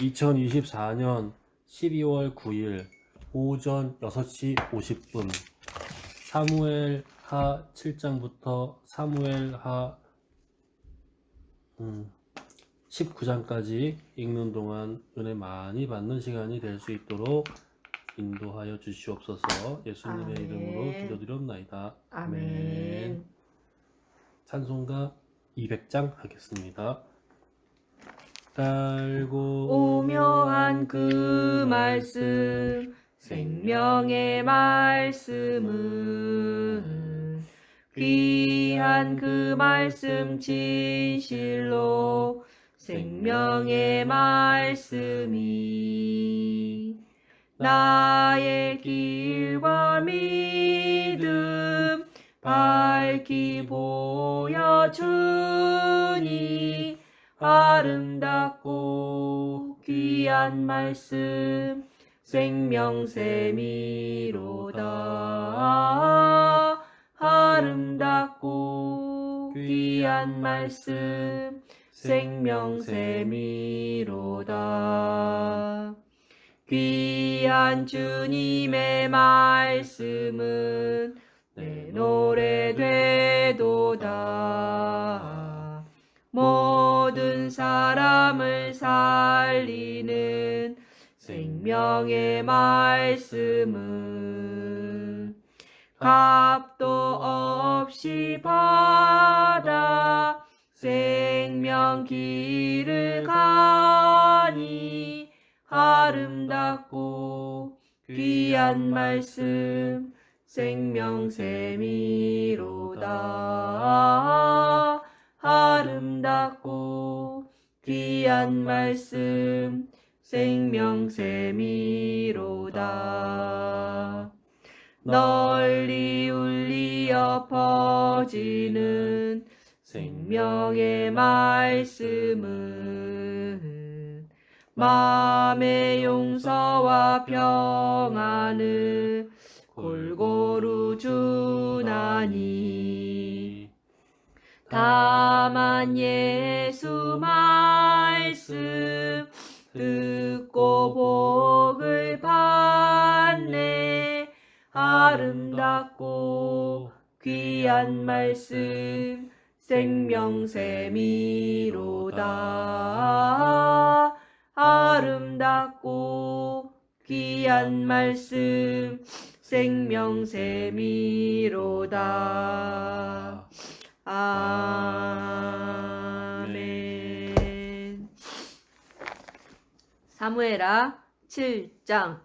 2024년 12월 9일 오전 6시 50분 사무엘하 7장부터 사무엘하 19장까지 읽는 동안 은혜 많이 받는 시간이 될 수 있도록 인도하여 주시옵소서. 예수님의 아멘. 이름으로 기도드렸나이다. 아멘. 찬송가 200장 하겠습니다. 달고 오묘한 그 말씀, 생명의 말씀은 귀한 그 말씀 진실로 생명의 말씀이 나의 길과 믿음 밝히 보여주니 아름답고 귀한 말씀 생명샘이로다. 아름답고 귀한 말씀 생명샘이로다. 귀한 주님의 말씀은 내 노래 되도다. 모든 사람을 살리는 생명의 말씀은 값도 없이 받아 생명 길을 가니 아름답고 귀한 말씀 생명샘이로다. 아름답고 귀한 말씀 생명샘이로다. 널리 울리어 퍼지는 생명의 말씀은 마음의 용서와 평안을 골고루 주나니 다만 예수 말씀 듣고 복을 받네. 아름답고 귀한 말씀 생명샘이로다. 아름답고 귀한 말씀 생명샘이로다. 아멘. 사무엘하 7장.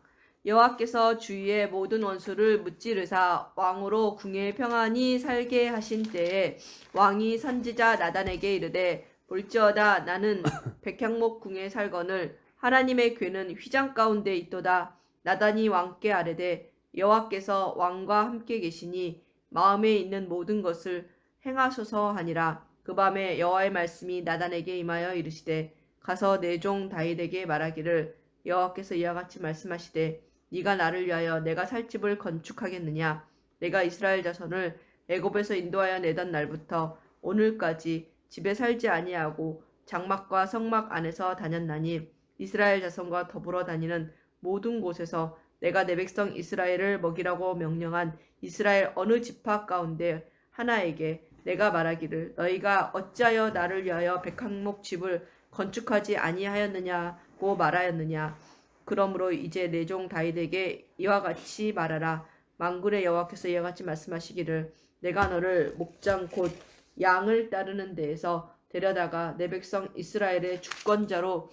여호와께서 주위의 모든 원수를 무찌르사 왕으로 궁에 평안히 살게 하신 때에 왕이 선지자 나단에게 이르되 볼지어다 나는 백향목 궁에 살거늘 하나님의 궤는 휘장 가운데 있도다. 나단이 왕께 아뢰되 여호와께서 왕과 함께 계시니 마음에 있는 모든 것을 행하소서 하니라. 그 밤에 여호와의 말씀이 나단에게 임하여 이르시되 가서 내 종 다윗에게 말하기를 여호와께서 이와 같이 말씀하시되 네가 나를 위하여 내가 살 집을 건축하겠느냐. 내가 이스라엘 자손을 애굽에서 인도하여 내던 날부터 오늘까지 집에 살지 아니하고 장막과 성막 안에서 다녔나니 이스라엘 자손과 더불어 다니는 모든 곳에서 내가 내 백성 이스라엘을 먹이라고 명령한 이스라엘 어느 지파 가운데 하나에게 내가 말하기를 너희가 어찌하여 나를 위하여 백향목 집을 건축하지 아니하였느냐고 말하였느냐. 그러므로 이제 내 종 다윗에게 이와 같이 말하라. 만군의 여호와께서 이와 같이 말씀하시기를 내가 너를 목장 곧 양을 따르는 데에서 데려다가 내 백성 이스라엘의 주권자로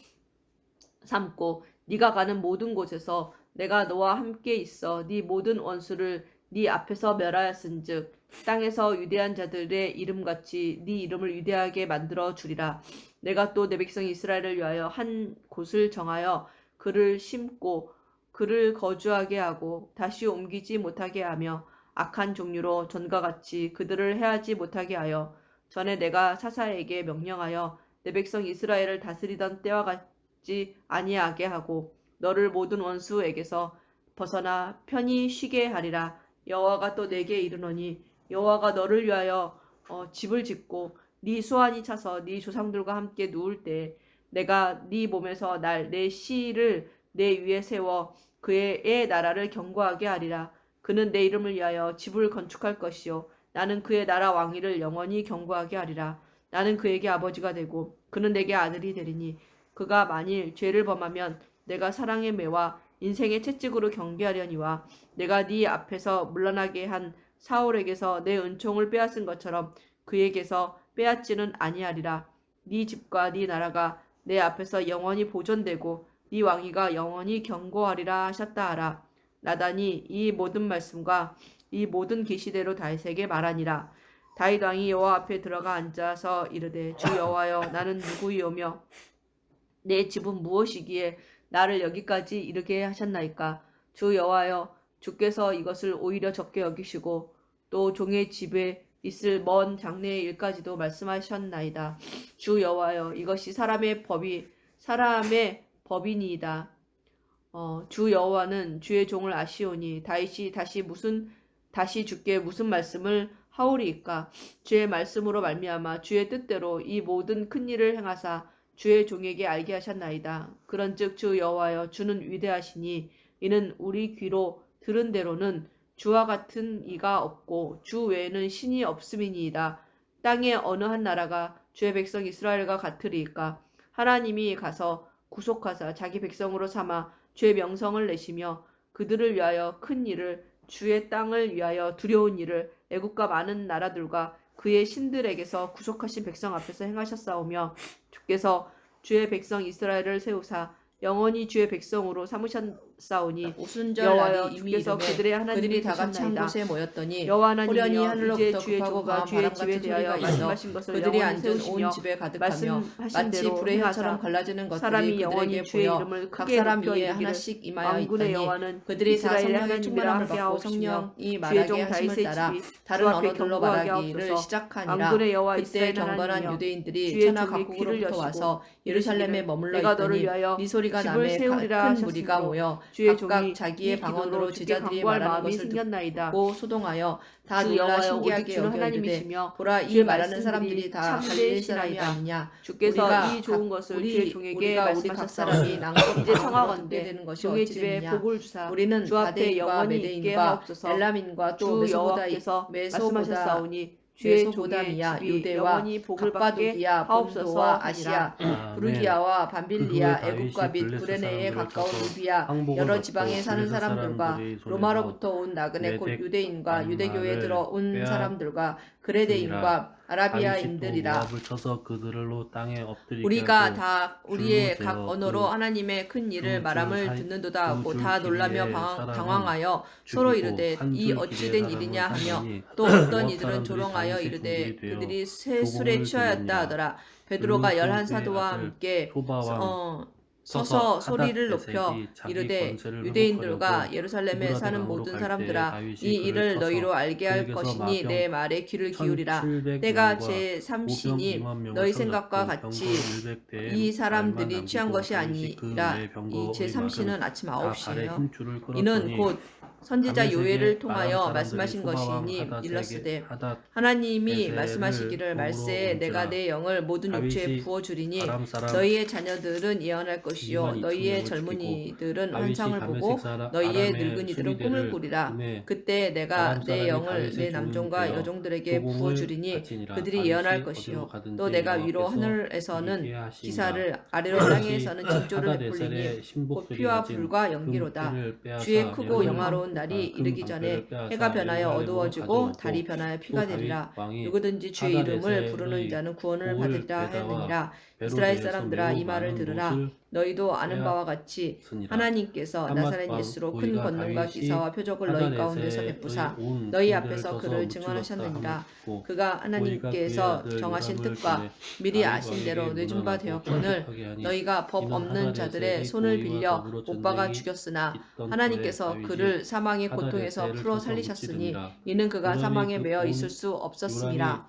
삼고 네가 가는 모든 곳에서 내가 너와 함께 있어 네 모든 원수를 네 앞에서 멸하였은즉 땅에서 위대한 자들의 이름같이 네 이름을 위대하게 만들어 주리라. 내가 또 내 백성 이스라엘을 위하여 한 곳을 정하여 그를 심고 그를 거주하게 하고 다시 옮기지 못하게 하며 악한 종류로 전과 같이 그들을 해하지 못하게 하여 전에 내가 사사에게 명령하여 내 백성 이스라엘을 다스리던 때와 같지 아니하게 하고 너를 모든 원수에게서 벗어나 편히 쉬게 하리라. 여호와가 또 내게 이르노니 여호와가 너를 위하여 집을 짓고 네 수완이 차서 네 조상들과 함께 누울 때에 내가 네 몸에서 내 씨를 내 위에 세워 그의 나라를 견고하게 하리라. 그는 내 이름을 위하여 집을 건축할 것이요 나는 그의 나라 왕위를 영원히 견고하게 하리라. 나는 그에게 아버지가 되고 그는 내게 아들이 되리니 그가 만일 죄를 범하면 내가 사랑의 매와 인생의 채찍으로 경계하려니와 내가 네 앞에서 물러나게 한 사울에게서 내 은총을 빼앗은 것처럼 그에게서 빼앗지는 아니하리라. 네 집과 네 나라가 내 앞에서 영원히 보존되고 네 왕위가 영원히 견고하리라 하셨다 하라. 나단이 이 모든 말씀과 이 모든 계시대로 다윗에게 말하니라. 다윗 왕이 여호와 앞에 들어가 앉아서 이르되 주 여호와여 나는 누구이오며 내 집은 무엇이기에 나를 여기까지 이르게 하셨나이까. 주 여호와여 주께서 이것을 오히려 적게 여기시고 또 종의 집에 있을 먼 장래의 일까지도 말씀하셨나이다. 주 여호와여 이것이 사람의 법이니이다. 주 여호와는 주의 종을 아시오니 다윗이 다시 주께 무슨 말씀을 하오리이까. 주의 말씀으로 말미암아 주의 뜻대로 이 모든 큰 일을 행하사 주의 종에게 알게 하셨나이다. 그런즉 주 여호와여 주는 위대하시니 이는 우리 귀로 들은 대로는 주와 같은 이가 없고 주 외에는 신이 없음이니이다. 땅의 어느 한 나라가 주의 백성 이스라엘과 같으리이까. 하나님이 가서 구속하사 자기 백성으로 삼아 주의 명성을 내시며 그들을 위하여 큰 일을 주의 땅을 위하여 두려운 일을 애국과 많은 나라들과 그의 신들에게서 구속하신 백성 앞에서 행하셨사오며 주께서 주의 백성 이스라엘을 세우사 영원히 주의 백성으로 삼으셨사오니 오순절 여호와여 날이 이미 주께서 이르매 그들의 하나님이 그들이 다 같이 한 되셨나이다. 곳에 모였더니 여호와 호련히 하나님이여 하늘로부터 이제 주의 급하고 종과 강한 주의 바람 집에 같은 대하여 소리가 있어 말씀하신 것을 그들이 영원히 앉은 온 세우시며 집에 가득하며 말씀하신 마치 대로 불의 혀처럼 행하사 갈라지는 것들이 사람이 그들에게 영원히 주의 보여 이름을 각 크게 사람 높여 위에 이르기를 하나씩 임하여 왕군의 있더니 여호와는 그들이 다 이스라엘의 성령의 하나님이라 충만함을 하게 받고 하옵시며 성령이 주의 말하게 종 하심을 다윗의 따라 집이 다른 주 앞에 언어들로 견고하게 말하기를 하옵소서. 시작하니라. 왕군의 여호와 그때 이스라엘 경건한 하나님이여 유대인들이 주의 천하 종의 귀를 각국으로부터 여시고 와서 예루살렘에 이르시기를 머물러 내가 너를 있더니 위하여 네 소리가 집을 남에 세우리라 큰 무리가 하셨으므로 모여 주의 각각 종이 자기의 이 방언으로 기도로 주께 제자들이 간구할 말하는 마음이 것을 생겼나이다. 듣고 소동하여 다 주 놀라 여호와여 오직 신기하게 주는 여겨 이르되 하나님이시며 보라 이 주의 말하는 말씀들이 사람들이 다 갈릴리 사람이 참되시나이다. 아니냐. 주께서 이 좋은 것을 주의 종에게 우리가 우리 각 사람이 말씀하셨사오니 낭법 이제 방언으로 듣게 청하건대 되는 것이 종의 어찌 집에 되느냐. 복을 주사 우리는 주 앞에 바데인과 영원히 있게 메데인과 하옵소서. 엘람인과 또 주 여호와께서 말씀하셨사오니 주의 종의 메소보다미아, 집이 유대와 영원히 복을 받게 갑바도기야, 하옵소서 본도와 하니라. 아시아, 아멘. 부르기아와 그 후에 밤빌리아, 다윗이 애국과 및 블레셋 구레네에 사람들을 가까운 쳐서 루비아, 항복을 여러 얻고 지방에 사는 블레셋 사람들과 사람들의 손에서 로마로부터 온 나그네곧 메덱 유대인과 유대교에 반마를 들어온 사람들과 그레데인과 다윗이 또 아라비아인들이라. 모압을 쳐서 그들로 땅에 엎드리게 우리가 하고 다 우리의 줄로 각 재어 언어로 그 하나님의 큰 일을 그 말함을 줄 사이- 듣는도다 하고 그 다 줄 놀라며 길이의 사람은 당황하여 서로 죽이고 이르되 한 이 줄 어찌 길이의 된 일이냐 사람을 하며 살리니 또 어떤 모압 이들은 사람들이 조롱하여 다윗의 이르되 종들이 되어 그들이 새 술에 조공을 취하였다 드리니라. 하더라. 베드로가 그 11 그의 사도와 아들 함께 소바왕 서서 소리를 높여 하닷 에색이 자기 이르되 권세를 유대인들과 회복하려고 예루살렘에 두브라 사는 대강으로 모든 갈 사람들아 때 다윗이 이 그를 일을 쳐서 너희로 알게 할 그에게서 것이니 마병 내 말에 귀를 기울이라. 1700 때가 명과 제 보병 3시니 2만 명을 너희 생각과 살렸고 같이 병거 100대에 이 사람들이 말만 취한 남기고 것이 다윗이 그 아니라 외의 이 병거의 제 3시는 아침 다 발에 9시예요. 힘줄을 이는 끌었더니 곧 선지자 다메섹의 요엘을 아람 통하여 사람들이 말씀하신 소바왕 것이니 하닷에게 일렀으되 하닷 하나님이 에셀을 말씀하시기를 도우러 말세에 온지라. 내가 내 영을 모든 육체에 다윗이 부어주리니 아람 사람 너희의 자녀들은 예언할 것이요 2만 2천 너희의 명을 젊은이들은 다윗이 환상을 다메섹 보고 사람 너희의 아람의 늙은이들은 꿈을 수리대를 꾸리라. 보내 그때 내가 아람 내 사람이 영을 다윗의 내 남종과 종되어 여종들에게 조공을 부어주리니 바치니라. 그들이 다윗이 예언할 어디로 것이요 가든지 또 내가 위로 여호와께서 하늘에서는 이기게 하시니라. 기사를 아래로 땅에서는 징조를 하닷 베풀리니 에셀의 곧 신복들이 피와 가진 불과 연기로다. 금패를 빼앗아 주의 크고 예루살렘- 영화로운 날이 금 이르기 전에 방패를 빼앗아 해가 변하여 예루살렘으로 어두워지고 가져오고 달이 변하여 또 피가 다윗 되리라. 왕이 누구든지 주의 하닷 이름을 에셀의 부르는 자는 구원을 곡을 받으리라 빼다와 하느니라. 배로 이스라엘 대해서 사람들아 매우 이 말을 많은 들으라. 못을 너희도 아는 바와 같이 쓰니라. 하나님께서 한맛 나사렛 밤 예수로 큰 고이가 권능과 다윗이 기사와 표적을 너희 하닷 가운데서 에셀의 베푸사 온 너희 군대를 앞에서 쳐서 그를 무찔렀다 증언하셨느니라. 함을 듣고 그가 고이가 하나님께서 그의 아들 정하신 요람을 뜻과 보내 미리 다윗 아신 대로 왕에게 내준 바 문안하고 되었거늘 출국하게 하니 너희가 법 이는 없는 하닷 자들의 에셀이 손을 고이와 빌려 더불어 못 박아 전쟁이 죽였으나 있던 하나님께서 때에 그를 다윗이 사망의 하닷 고통에서 에셀을 풀어 쳐서 살리셨으니 무찌르니라. 이는 그가 요람이 사망에 그 매어 온 있을 수 없었음이라.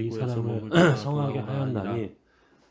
그리고에서 사람을 목을 잡아 성하게 돌아오라 하니라. 하였나니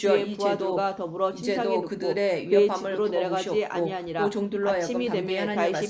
주의 이제도 부하들과 더불어 침상에 이제도 눕고 그들의 그의 위협함을 집으로 내려가지 내려가지 아니하니라. 아침이 되매 다윗이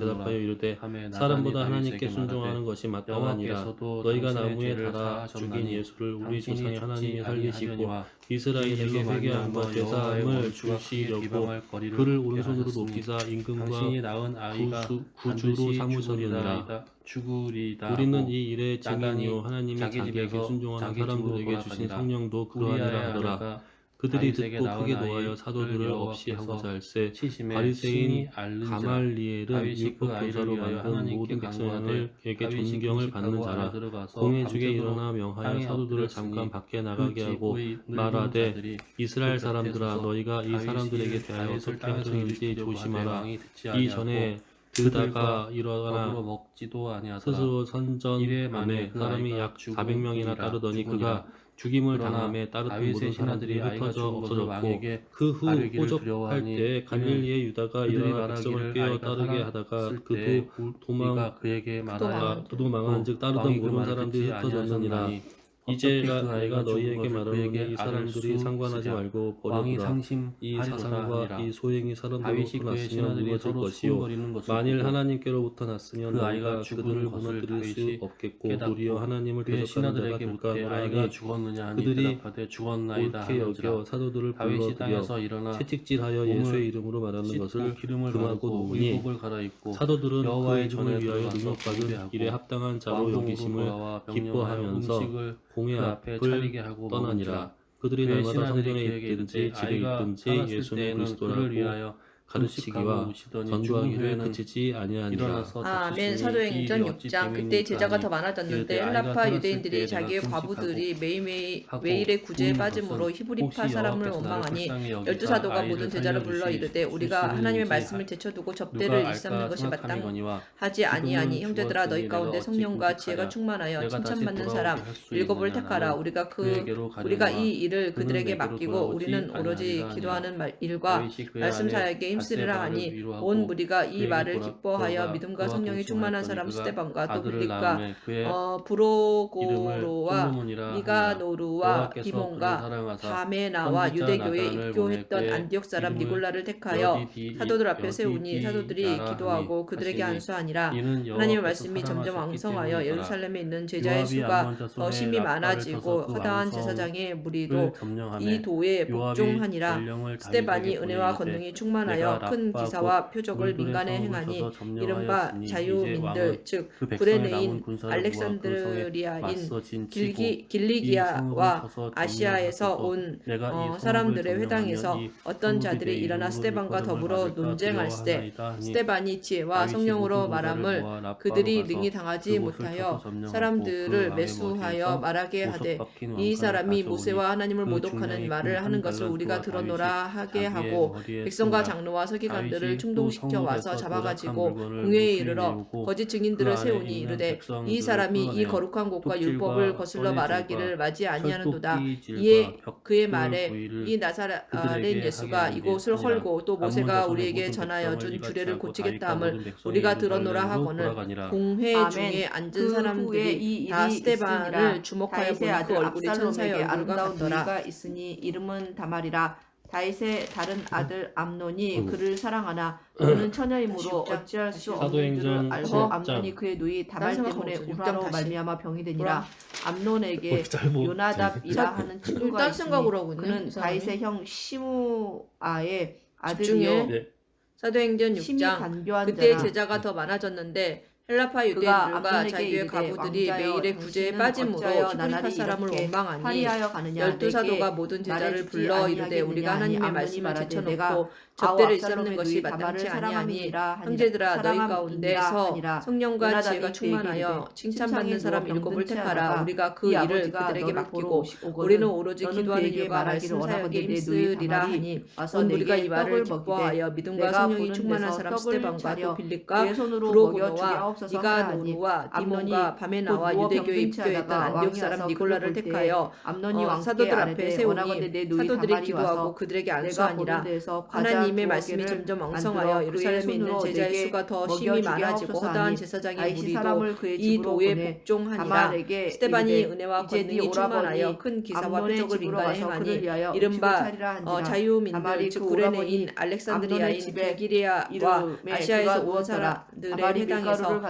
대답하여 이르되 하매 사람보다 나단이 하나님께 다윗에게 순종하는 말하되 것이 마땅하니라. 여호와께서도 너희가 당신의 나무에 죄를 달아 죽인 사하셨나니 예수를 우리 당신이 조상의 죽지 하나님이 살리시고 아니하려니와 이스라엘에게 일로 회개함과 말미암아 제사함을 여호와의 원수가 크게 주시려고 비방할 거리를 그를 얻게 오른손으로 하셨으니 높이사 임금과 당신이 낳은 아이가 구주로 반드시 삼으셨느니라. 죽으리라. 죽으리다. 우리는 하고 이 일의 증인이요 나단이 하나님이 자기 자기에게 집에서 순종하는 자기 사람들에게 집으로 주신 돌아가니라. 성령도 그러하니라 우리아의 하더라. 아내가 그들이 다윗에게 듣고 낳은 크게 아이를 노하여 사도들을 없이 여호와께서 하고자 할세. 치심에 바리새인 신이 앓는지라. 가말리엘은 다윗이 그 율법 아이를 교사로 위하여 만든 하나님께 모든 간구하되 백성에게 다윗이 존경을 받는 금식하고 안에 자라. 들어가서 공회 중에 밤새도록 일어나 명하여 땅에 사도들을 엎드렸으니 잠깐 밖에 그 나가게 하고 집의 늙은 말하되 자들이 이스라엘 그 곁에 사람들아 서서 너희가 이 다윗이 사람들에게 대하여 다윗을 어떻게 땅에서 하시는지 일으키려고 조심하라. 하되 왕이 듣지 이 아니하고 전에 그들과 드다가 더불어 일어나 먹지도 아니하더라. 스스로 이래 만에 선전함에 그 사람이 아이가 약 400명이나 따르더니 죽으니라. 그가 죽임을 그러나 당함에 따르던 다윗의 모든 사람들이 신하들이 아이가 흩어져 죽은 것을 없어졌고 왕에게 그 후 아뢰기를 호접할 두려워하니 때 갈릴리의 유다가 그들이 일어나 백성을 말하기를 꿰어 아이가 따르게 하다가 살았을 그도 때 도망 우리가 그에게 말하여 그도 망한즉 따르던 왕이 그 모든 말을 사람들이 듣지 흩어졌느니라. 아니하셨나니 이제 어떻게 그 내가 아이가 죽은 너희에게 것을 말하노니 그에게 이 아뢰 사람들이 수 상관하지 있으랴. 말고 왕이 버려두라. 이 상심하리로다 사상과 하니라. 이 소행이 사람들로부터 다윗이 그의 났으면 신하들이 무너질 서로 것이요 수군거리는 것을 만일 보고 하나님께로부터 났으면 그 아이가 너희가 죽은 그들을 것을 무너뜨릴 수 다윗이 없겠고 깨닫고 도리어 하나님을 그의 대적하는 자가 신하들에게 될까 묻되 아이가 하노니 죽었느냐 하니 그들이 대답하되 죽었나이다 옳게 하는지라. 여겨 사도들을 다윗이 불러들여 땅에서 일어나 채찍질하여 몸을 예수의 이름으로 말하는 씻고 것을 기름을 금하고 바르고 놓으니 의복을 갈아입고 사도들은 그 여호와의 이름을 전에 위하여 들어가서 능력받은 경배하고 일에 합당한 자로 왕궁으로 여기심을 돌아와 명령하여 기뻐하면서 음식을 공회 그 앞에 앞을 차리게 하고 떠나니라. 먹은지라. 그들이 그의 날마다 신하들이 성전에 그에게 있든지 이르되 집에 아이가 있든지 살았을 예수는 때에는 그를 그리스도라고 위하여 가르치기와 금식하고 우시더니 죽은 전도하기를 후에는 그치지 아니하니라. 일어나서 아멘. 덮으시니 이 사도행전 일이 어찌 6장. 그때 때문입니까 제자가 하니 더 많아졌는데 이르되 아이가 헬라파 살았을 유대인들이 때에 자기의 내가 과부들이 하고 매일의 구제에 부은 빠짐으로 것은 히브리파 혹시 사람을 여호와께서 나를 원망하니 불쌍히 여기사 열두 사도가 아이를 모든 제자를 불러 이르되 우리가 하나님의 말씀을 제쳐두고 접대를 누가 일삼는 알까 것이 생각함이거니와 마땅하지 아니하니 지금은 형제들아 너희 죽었으니 가운데 내가 성령과 어찌 지혜가 금식하랴. 충만하여 내가 다시 칭찬받는 돌아오게 사람 할 수 일곱을 있느냐. 택하라. 나는 우리가 그에게로 우리가 가려니와 이 일을 그는 그들에게 내게로 맡기고 돌아오지 우리는 오로지 아니하리라 기도하는 일과 다윗이 그의 말씀 아내 사역에 힘쓰리라 밧세바를 하니 위로하고 온 무리가 이 그에게 말을 기뻐하여 돌아가 믿음과 그와 성령이 충만한 사람 동침하였더니 스데반과 또 아들을 빌립과 낳음에 그의 브로고로와 솔로몬이라 니가노루와 여호와께서 디몬과 그를 사랑하사 바메나와 선지자 유대교에 나단을 입교했던 보내 안디옥 사람 이름을 니골라를 택하여 여디디- 사도들 앞에 세우니 여디디라라 사도들이 기도하고 하니 그들에게 하시니 안수하니라. 이는 하나님의 여호와께서 말씀이 점점 사랑하셨기 왕성하여 때문이더라. 예루살렘에 있는 제자의 요압이 수가 암몬 더 자손의 심히 랍바를 많아지고 쳐서 그 허다한 왕성을 제사장의 무리도 점령하매 이 도에 요압이 복종하니라. 전령을 스데반이 다윗에게 은혜와 보내 권능이 이르되 충만하여 내가 큰 랍바 기사와 곧 표적을 물들의 민간에 성읍을 행하니 쳐서 이른바 점령하였으니 이제 자유민들 왕은 즉 그 백성의 남은 구레네인 군사를 모아 그 성에 알렉산드리아인 맞서 진치고 이 길리기아와 성읍을 쳐서 아시아에서 점령하소서. 온 내가 이 성읍을 사람들의 점령하면 회당에서 이 어떤 성읍이 자들이 내 일어나 이름으로 스데반과 일컬음을 더불어 받을까 논쟁할세. 두려워하나이다 하니 스데반이 지혜와 다윗이 성령으로 모든 군사를 말함을 모아 랍바로 그들이 가서 능히 당하지 그곳을 쳐서 못하여 점령하고 그 사람들을 왕의 매수하여 머리에서 말하게 보석 하되 박힌 이 왕관을 사람이 가져오니 모세와 하나님을 그 모독하는 중량이 말을 금 하는 한 것을 우리가 달란트와 들어노라 하게 다윗이 하고 자기의 백성과 머리에 장로와 서기관들을 다윗이 또 충동시켜 와서 성읍에서 잡아가지고 도락한 물건을 공회에 무수히 이르러 내오고 거짓 그 증인들을 안에 세우니 있는 이르되 이 백성들을 사람이 이 끌어내어 거룩한 곳과 뚝질과 율법을 거슬러 꺼내질과 말하기를 맞이 아니하는도다. 철도끼질과 이에 그의 벽돌 말에 부위를 이 나사렛 그들에게 예수가 하게 이곳을 하니라. 헐고 또 암몬 모세가 자손의 우리에게 모든 전하여 백성을 준 이같이 주례를 하고 고치겠다 다윗과 함을 모든 백성이 우리가 들어노라 예루살렘으로 하거늘 돌아가니라. 공회 아멘. 중에 앉은 그 후에 사람들이 이 다 일이 스데반을 있으니라. 주목하여 다윗의 보니 그 아들 얼굴이 천사의 압살롬에게 얼굴과 아름다운 같더라. 누이가 있으니 이름은 다말이라. 다윗의 다른 아들 암논이 그를 사랑하나 그는 처녀이므로 어찌할 수 없는 사도행전 줄을 알고 10장. 암논이 그의 누이 다말 딴 때문에 생각 없어. 우라로 6장 다시. 말미암아 병이 되니라. 암논에게 짧어. 요나답이라 하는 친구가 딴 있으니 생각을 하고 있네, 그는 이 사람이. 다윗의 형 시므아의 집중해. 아들이요 네. 사도행전 심히 6장. 간교한 그때 자라. 제자가 더 많아졌는데 헬라파 그가 유대인들과 암논에게 자기의 이르되 가부들이 왕자여, 매일의 구제에 당신은 빠짐으로 어찌하여 히브리파 나날이 사람을 이렇게 원망하니 파리하여 가느냐. 열두 사도가 내게 모든 제자를 말해주지 불러 이르되 아니하겠느냐 우리가 하니 하나님의 암논이 말씀을 말하되 제쳐놓고 내가 접대를 아우 일삼는 압살롬의 것이 누이 마땅치 다말을 아니하니 사랑함이니라 하니라. 형제들아 너희 사랑함이니라 가운데서 하니라. 성령과 요나답이 지혜가 그에게 충만하여 이르되 칭찬받는 침상에 사람 누워 일곱을 병든 택하라. 채하다가 우리가 그 이 일을 아버지가 그들에게 너를 보러 맡기고 오거든. 우리는 오로지 너는 기도하는 그에게 일과 말하기를 말씀 사역에 원하건대 내 누이 힘쓰리라 다말이 하니 와서 온 우리가 내게 이 말을 떡을 기뻐하여 믿음과 내가 성령이 보는 충만한 데서 사람 떡을 스데반과 또 차려 빌립과 그의 손으로 먹여 주게 브로고노와 하옵소서 하라 하니 니가노루와 암논이 디몬과 바메나와 곧 누워 유대교에 병든 입교했던 채하다가 안디옥 왕이 사람 와서 니골라를 그를 볼 때 택하여 암논이 왕께 사도들 앞에 아뢰되 세우니 원하건대 내 누이 사도들이 다말이 기도하고 와서 그들에게 내가 안수하니라. 보는 데에서 과자 하나님의 두어 말씀이 개를 점점 만들어 왕성하여 그의 예루살렘에 있는 손으로 제자의 내게 수가 더 심히 먹여주게 많아지고 하옵소서 허다한 하니 제사장의 다윗이 무리도 사람을 그의 이 집으로 도에 보내 복종하니라. 다말에게 스데반이 이르되 은혜와 이제 네 권능이 오라버니 충만하여 큰 기사와 암논의 표적을 집으로 민간에 가서 그를 행하니 위하여 음식을 이른바 차리라 한지라. 자유민들 다말이 즉 그 구레네인 오라버니 알렉산드리아인 암논의 집에 길기리아와 이름에 아시아에서 그가 온 누웠더라. 사람들의 다말이 회당에서 밀가루를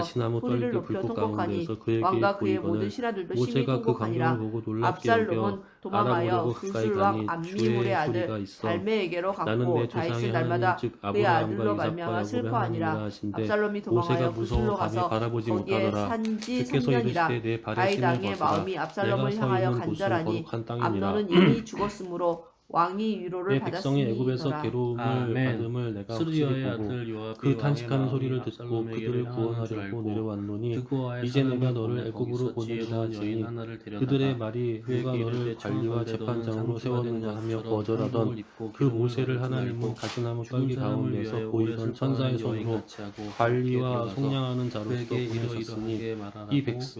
가시나무 소리를 떨기 높여 불꽃 통곡하니 가운데서 그에게 왕과 그의 모든 보이거늘 신하들도 심히 모세가 그 광경을 통곡하니라. 보고 놀랍게 여겨 압살롬은 도망하여 알아보려고 가까이 구슬 왕 가니 암니물의 주의 아들 소리가 있어. 달메에게로 나는 갔고 내 다윗은 조상의 날마다 하나님 즉 그의 아브라함과 아들로 이삭과 말미암아 야곱의 슬퍼하니라. 하나님이라 하신대 압살롬이 모세가 도망하여 무서워 구슬로 감히 가서 바라보지 거기에 못하더라. 산지 주께서 3년이라. 이르시되 내 발에 다윗 신는 왕의 것이라. 마음이 내가 압살롬을 서 향하여 있는 곳은 간절하니 거룩한 땅이니라. 암논은 이미 죽었으므로 왕이 위로를 내 백성이 애굽에서 받았으니더라. 괴로움을 아멘. 받음을 내가 스루야의 확실히 보고 아들 요압이 그 탄식하는 왕의 소리를 마음이 듣고 압살롬에게로 그들을 향하는 줄 구원하려고 알고 내려왔노니 드고아의 이제 내가 사람을 너를 보내 애굽으로 거기서 보내리라 지혜로운 여인 하시니 하나를 데려다가 그들의 말이 누가 그에게 너를 이르되 관리와 청컨대 재판장으로 너는 세웠느냐 하며 상주가 된 거절하던 것처럼 입고 그 기름을 모세를 바르지 하나님은 말고 가시나무 죽은 빨기 사람을 가운데서 위하여 보이던 오래 천사의 슬퍼하는 손으로 여인같이 하고 관리와 들어가서 속량하는 자로서 그에게 보내셨으니 이러이러하게 말하라고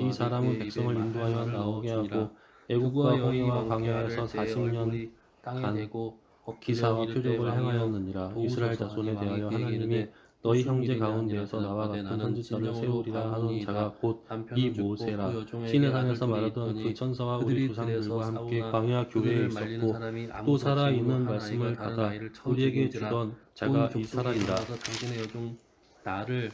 이 사람은 요압이 백성을 그의 인도하여 말을 나오게 넣어주니라. 하고 애국과 그와 여인이 홍해와 왕께 광야에서 아를 때에 40년 얼굴이 땅에 간 대고 엎드려 기사와 이르되 표적을 왕이여 행하였느니라. 이스라엘 도우소서. 자손에 왕이 대하여 그에게 하나님이 이르되 너희 무슨 형제 일이냐 가운데에서 하니라. 나와 대답하되 같은 나는 선지자를 진정으로 세우리라 하던 가문이이다. 자가 곧 이 남편은 죽고 모세라. 그 여종에게 시내 아들 산에서 둘이 말하던 그 있더니 천사와 우리 그들이 조상들과 들에서 함께 싸우나 광야 교회에 그들을 말리는 있었고 사람이 또 아무도 살아있는 없으므로 한 말씀을 아이가 다른 받아 아이를 쳐 우리에게 죽인지라. 주던 온 자가 이 족속이 사람이라. 일어나서 당신의 여종 나를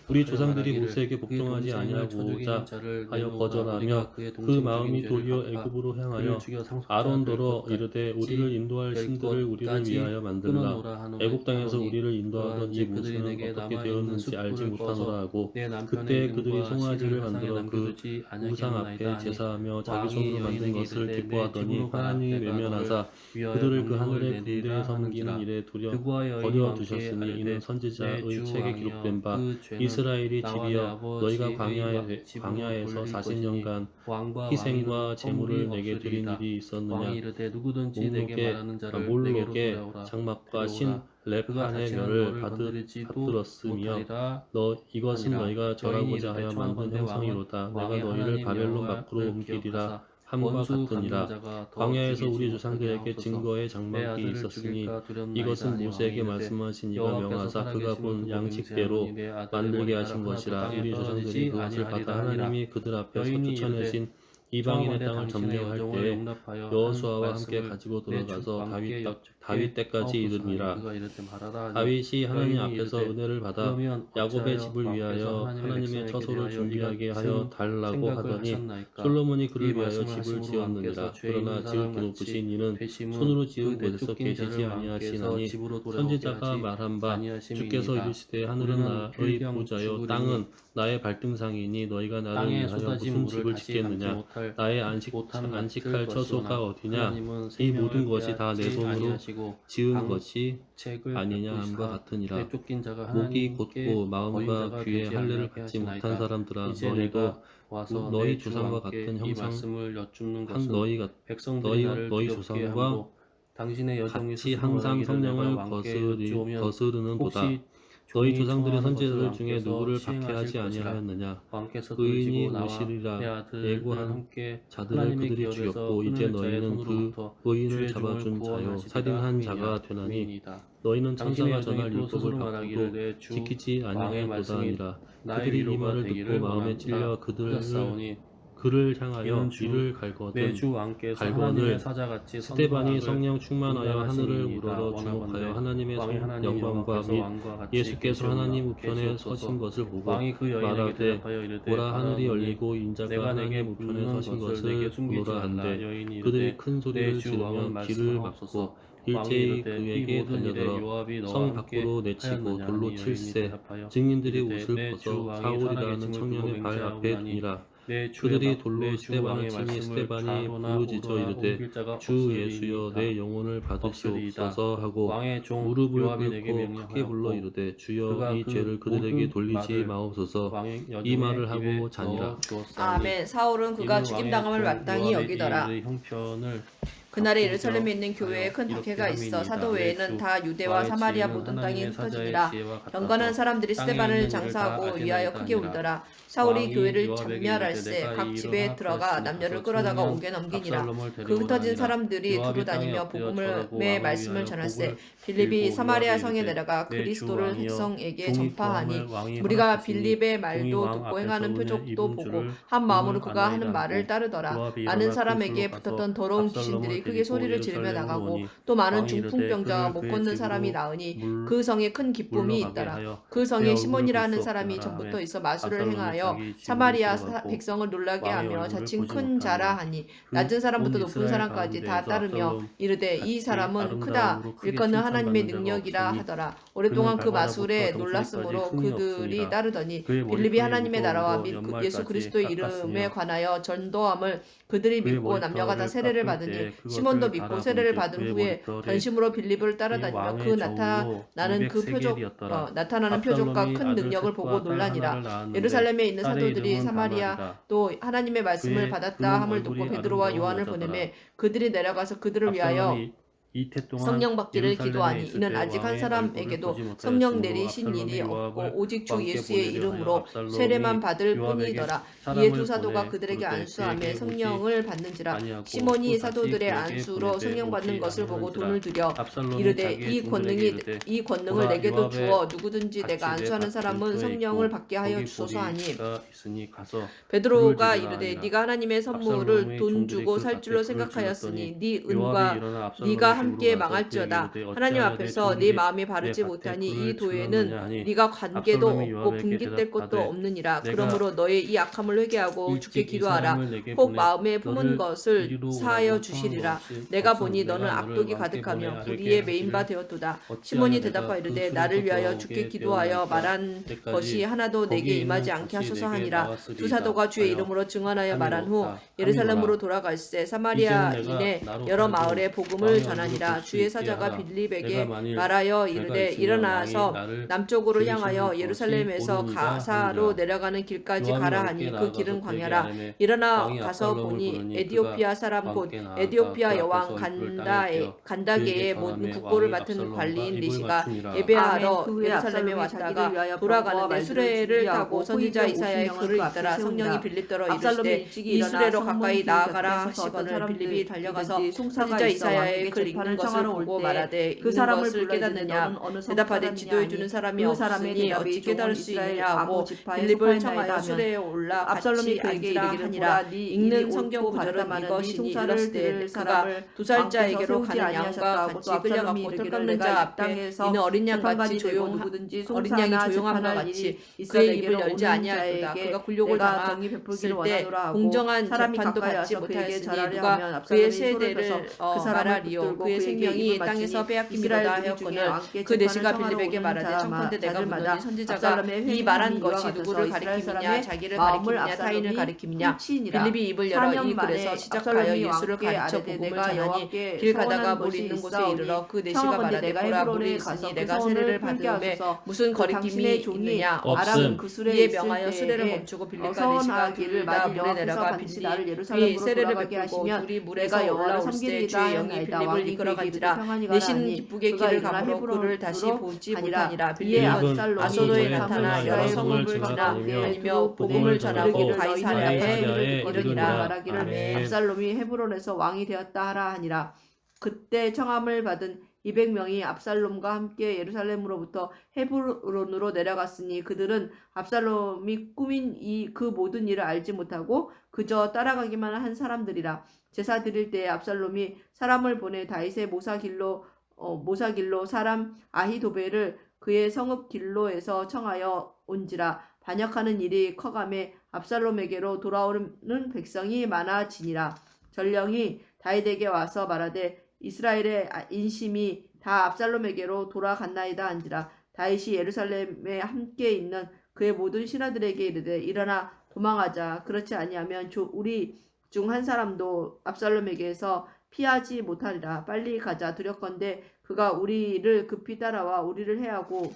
우리 하여 조상들이 말하기를 모세에게 그의 복종하지 동생을 쳐 죽이는 아니하고자 자를 하여 내놓으라. 거절하며 우리가 그의 그 동생 마음이 죽인 죄를 도리어 갚아 애굽으로 그를 향하여 죽여 상속자 아론더러 될 이르되 것까지 우리를 인도할 될 신들을 우리를 것까지 위하여 만들라. 끊어놓으라 하노니 애굽 땅에서 우리를 인도하던 이 그런즉 그들이 모세는 내게 어떻게 남아 되었는지 있는 알지 숯불을 못하노라 꺼서 하고 내 남편의 그때 그들이 이름과 송아지를 씨를 만들어 세상에 그 남겨두지 우상 아니하겠나이다 앞에 하니 제사하며 자기 왕이 손으로 만든 여인에게 것을 이르되 내 기뻐하더니 집으로 가라. 하나님이 내가 외면하사 너를 위하여 그들을 그 명령을 하늘의 내리라 군대에 섬기는 하는지라. 일에 그와 여인이 버려 왕께 두셨으니 아뢰되 이는 선지자의 내 주 책에 왕이여 기록된 바 그 죄는 이스라엘이 나와 내 집이여 아버지의 너희가 집으로 광야에서 돌릴 40년간 왕과 희생과 왕위는 제물을 허물이 내게 드린 없으리이다. 일이 있었느냐. 왕이 이르되 누구든지 내게 말하는 자를 내게로 몰록의 돌아오라. 장막과 신 그가 렙한의 다시는 멸을 너를 건드리지도 받들었으며 못하리라. 이것은 하니라. 너희가 여인이 절하고자 이르되 하여 만든 청하건대 형상이로다. 내가 왕의 너희를 하나님 바벨론 여호와를 밖으로 옮기리라 기억하사 함과 원수 같으니라. 감동자가 더 광야에서 죽이지 우리 못하게 조상들에게 하옵소서. 증거의 내 장막이 아들을 있었으니 죽일까 두렵나이다. 이것은 하니 모세에게 왕이 이르되 말씀하신 이가 여호와께서 명하사 그가 살아계심을 본 두고 양식대로 맹세하노니 내 아들의 만들게 머리카락 하신 하나도 것이라. 땅에 우리 떨어지지 조상들이 그것을 아니하리라 받아 하니라. 하나님이 그들 앞에서 여인이 쫓아내신 이방인의 땅을 점령할 때에 여호수아와 함께 가지고 들어가서 다윗 때까지 이르니라. 다윗이 하나님 앞에서 은혜를 받아 야곱의 집을 위하여 하나님의 처소를 준비하게 하여 달라고 하더니 솔로몬이 그를 위하여 집을 지었느니라. 그러나 지을 높으신 이는 손으로 지은 곳에서 계시지 아니하시나니 선지자가 말한 바 주께서 이르시되 하늘은 나의 보좌요 땅은 나의 발등상이니 너희가 나를 위하여 무슨 집을 짓겠느냐. 나의 안식할 처소가 어디냐. 이 모든 것이 다 내 손으로 지은 것이 아니냐 함과 같으니라. 목이 곧고 마음과 귀에 할례를 받지 못한 사람들아, 너희도 너희 조상과 같은 형상 너희 조상과 같이 항상 성령을 거스르는도다. 너희 조상들의 선지자들 중에 누구를 박해하지 아니하였느냐. 의인이 오시리라. 예고한 자들을 그들이 죽였고 이제 너희는 그 의인을 잡아준 자요 살인한 자가 되나니 너희는 천사가 전할 율법을 바꾸고 지키지 아니하였도다 하니라. 그들이 이 말을 듣고 마음에 찔려 그를 향하여 이를 갈거늘 스데반이 성령 충만하여 하늘을 우러러 주목하여 하나님의 영광과 및 예수께서 하나님 우편에 서신 것을 보고 말하되 보라 하늘이 열리고 인자가 하나님 우편에 서신 것을 보노라 한데 그들이 큰 소리를 지르며 귀를 막고 일제히 그에게 달려들어 성 밖으로 내치고 돌로 칠세. 증인들이 옷을 벗어 사울이라는 청년의 발 앞에 두니라. 그들이 돌로 스데반을 치니 스데반이 부르짖어 이르되 주 예수여 내 영혼을 받으시옵소서 하고 무릎을 꿇고 크게 불러 이르되 주여 이 죄를 그들에게 돌리지 마옵소서. 이 말을 하고 자니라. 아멘. 사울은 그가 죽임당함을 마땅히 여기더라. 그날에 예루살렘에 있는 교회에 큰 박해가 있어 사도 외에는 다 유대와 사마리아 모든 땅이 흩어지니라. 경건한 사람들이 스데반을 장사하고 위하여 크게 울더라. 사울이 교회를 장멸할세 각 집에 들어가 남녀를 끌어다가 옥에 넘기니라. 그 흩어진 사람들이 두루 다니며 복음의 말씀을 전할세. 빌립이 사마리아 성에 내려가 그리스도를 백성에게 전파하니 무리가 빌립의 말도 듣고 행하는 표적도 보고 한 마음으로 그가 하는 말을 따르더라. 많은 사람에게 붙었던 더러운 귀신들이 사람들이 크게 소리를 지르며 나가고 또 많은 중풍병자와 못 걷는 사람이 나으니 그 성에 큰 기쁨이 있더라. 그 성에 시몬이라 하는 사람이 전부터 있어 마술을 행하여 사마리아 백성을 놀라게 하며 자칭 큰 자라 하니 낮은 사람부터 높은 사람까지 다 따르며 이르되 이 사람은 크다 일컫는 하나님의 능력이라 하더라. 오랫동안 그 마술에 놀랐으므로 그들이 따르더니 빌립이 하나님의 나라와 및 예수 그리스도의 이름에 관하여 전도함을 그들이 믿고 남녀가 다 세례를 받으니 시몬도 믿고 세례를 받은 후에 전심으로 빌립을 따라다니며 그 나타나는 표적과 큰 능력을 보고 놀라니라. 예루살렘에 있는 사도들이 사마리아 또 하나님의 말씀을 받았다 함을 듣고 베드로와 요한을 보내매 그들이 내려가서 그들을 위하여 성령 받기를 기도하니 이는 아직 한 사람에게도 성령 내리신 일이 없고 오직 주 예수의 이름으로 세례만 받을 뿐이더라. 이에 두 사도가 그들에게 안수하며 성령을 받는지라. 시몬이 사도들의 안수로 성령 받는 것을 보고 돈을 들여 이르되 이 권능을 내게도 주어 누구든지 내가 안수하는 사람은 성령을 받게 하여 주소서 하니 베드로가 이르되 네가 하나님의 선물을 돈 주고 살 줄로 생각하였으니 네 은과 네가 함께 망할지어다. 하나님 앞에서 네 마음이 바르지 못하니 이 도에는 네가 관계도 없고 분깃될 것도 없느니라. 그러므로 너의 이 악함을 회개하고 주께 기도하라. 혹 마음에 품은 것을 사하여 주시리라. 내가 보니 너는 악독이 가득하며 불의에 매인 바 되었도다. 시몬이 대답하여 이르되 나를 위하여 주께 기도하여 말한 것이 하나도 내게 임하지 않게 하소서 하니라. 두 사도가 주의 이름으로 증언하여 말한 후 예루살렘으로 돌아갈새 사마리아인의 여러 마을에 복음을 전하니라. 주의 사자가 빌립에게 말하여 이르되 일어나서 남쪽으로 향하여 예루살렘에서 가사로 내려가는 길까지 가라 하니 그 길은 광야라. 일어나 가서 보니 에디오피아 사람 곧 에디오피아 여왕 간다게의 모든 국보를 맡은 관리인 리시가 예배하러 예루살렘에 왔다가 돌아가는데 수레를 타고 선지자 이사야의 글을 읽더라. 성령이 빌립더러 이르시되 이 수레로 가까이 나아가라 하시거늘 빌립이 달려가서 선지자 이사야의 글 읽는 것을 보고 말하되 그 사람을 깨닫느냐 대답하되 지도해주는 사람이 없으니 어찌 깨달을 수 있느냐 하고 빌립을 청하여 수레에 올라 같이 앉으라 하니라. 읽는 성경 구절은 이것이니 이르시되 그가 2살짜에게로 가는 양과 같이 끌려가고 털깎는 자 앞에 있는 어린 양같이 어린 양이 조용함과 같이 그의 입을 열지 아니하였도다. 그가 굴욕을 당했을 때 공정한 재판도 받지 못하였으니 누가 그의 세대를 말하리요. 그의 생명이 땅에서 빼앗김이로다 하였거늘 그 내시가 빌립에게 말하되 청컨대 내가 묻노니 선지자가 이 말한 것이 누구를 가리킴이냐 자기를 가리킴이냐 타인을 가리킴이냐. 빌립이 입을 열어 이 글에서 시작하여 예수를 가르쳐 복음을 전하니 길 가다가 물 있는 곳에 이르러 그 내시가 말하되 보라 물이 있으니 내가 세례를 받음에 무슨 거리낌이 있느냐 없음. 이에 명하여 수레를 멈추고 빌립과 내시가 둘 다 물에 내려가 빌립이 세례를 베풀고 둘이 물에서 올라올세 주의 영이 빌립을 이끌어간지라. 내시는 기쁘게 길을 가므로 그를 다시 보지 못하니라. 빌립은 아소도에 나타나 여러 성읍을 지나다니며 복음을 전하고 가이사랴에 이르니라. 압살롬이 헤브론에서 왕이 되었다 하라 하니라. 그때 청함을 받은 200명이 압살롬과 함께 예루살렘으로부터 헤브론으로 내려갔으니 그들은 압살롬이 꾸민 그 모든 일을 알지 못하고 그저 따라가기만 한 사람들이라. 제사 드릴 때에 압살롬이 사람을 보내 다윗의 모사길로 사람 아히도벨을 그의 성읍 길로에서 청하여 온지라. 반역하는 일이 커가매 압살롬에게로 돌아오는 백성이 많아지니라. 전령이 다윗에게 와서 말하되 이스라엘의 인심이 다 압살롬에게로 돌아갔나이다 한지라. 다윗이 예루살렘에 함께 있는 그의 모든 신하들에게 이르되 일어나 도망하자. 그렇지 아니하면 우리 중 한 사람도 압살롬에게서 피하지 못하리라. 빨리 가자. 두렵건대 그가 우리를 급히 따라와 우리를 해하고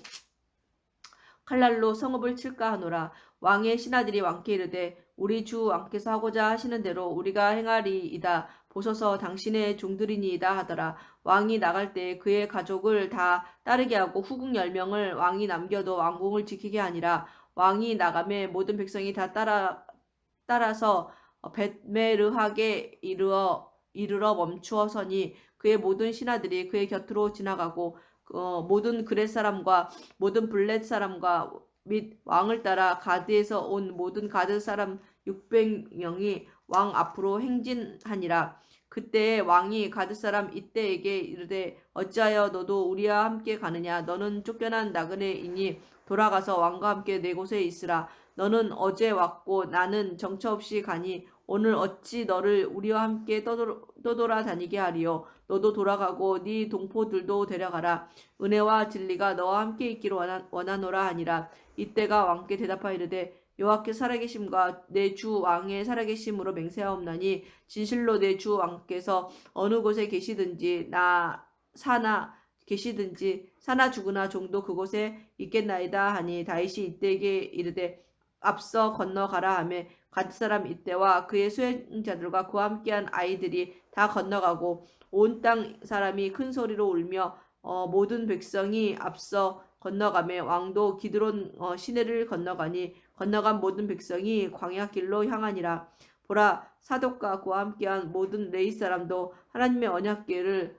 칼날로 성읍을 칠까 하노라. 왕의 신하들이 왕께 이르되 우리 주 왕께서 하고자 하시는 대로 우리가 행하리이다. 보소서 당신의 종들이니이다 하더라. 왕이 나갈 때 그의 가족을 다 따르게 하고 후궁 10명을 왕이 남겨도 왕궁을 지키게 하니라. 왕이 나가매 모든 백성이 다 따라서 벳메르하게 이르러 멈추어 서니 그의 모든 신하들이 그의 곁으로 지나가고 모든 그렛 사람과 모든 블렛 사람과 및 왕을 따라 가드에서 온 모든 가드 사람 600명이 왕 앞으로 행진하니라. 그때 왕이 가드 사람 이때에게 이르되 어찌하여 너도 우리와 함께 가느냐 너는 쫓겨난 나그네이니 돌아가서 왕과 함께 내 곳에 있으라. 너는 어제 왔고 나는 정처 없이 가니 오늘 어찌 너를 우리와 함께 떠돌아 다니게 하리요. 너도 돌아가고 네 동포들도 데려가라. 은혜와 진리가 너와 함께 있기를 원하노라 하니라. 이때가 왕께 대답하여 이르되 여호와께 살아계심과 내 주 왕의 살아계심으로 맹세하옵나니 진실로 내 주 왕께서 어느 곳에 계시든지 사나 죽으나 종도 그곳에 있겠나이다 하니 다윗이 이때에게 이르되 앞서 건너가라 하며 갓 사람 이때와 그의 수행자들과 그와 함께한 아이들이 다 건너가고 온 땅 사람이 큰 소리로 울며 모든 백성이 앞서 건너가며 왕도 기드론 시내를 건너가니 건너간 모든 백성이 광야길로 향하니라. 보라 사독과 그와 함께한 모든 레위 사람도 하나님의 언약궤를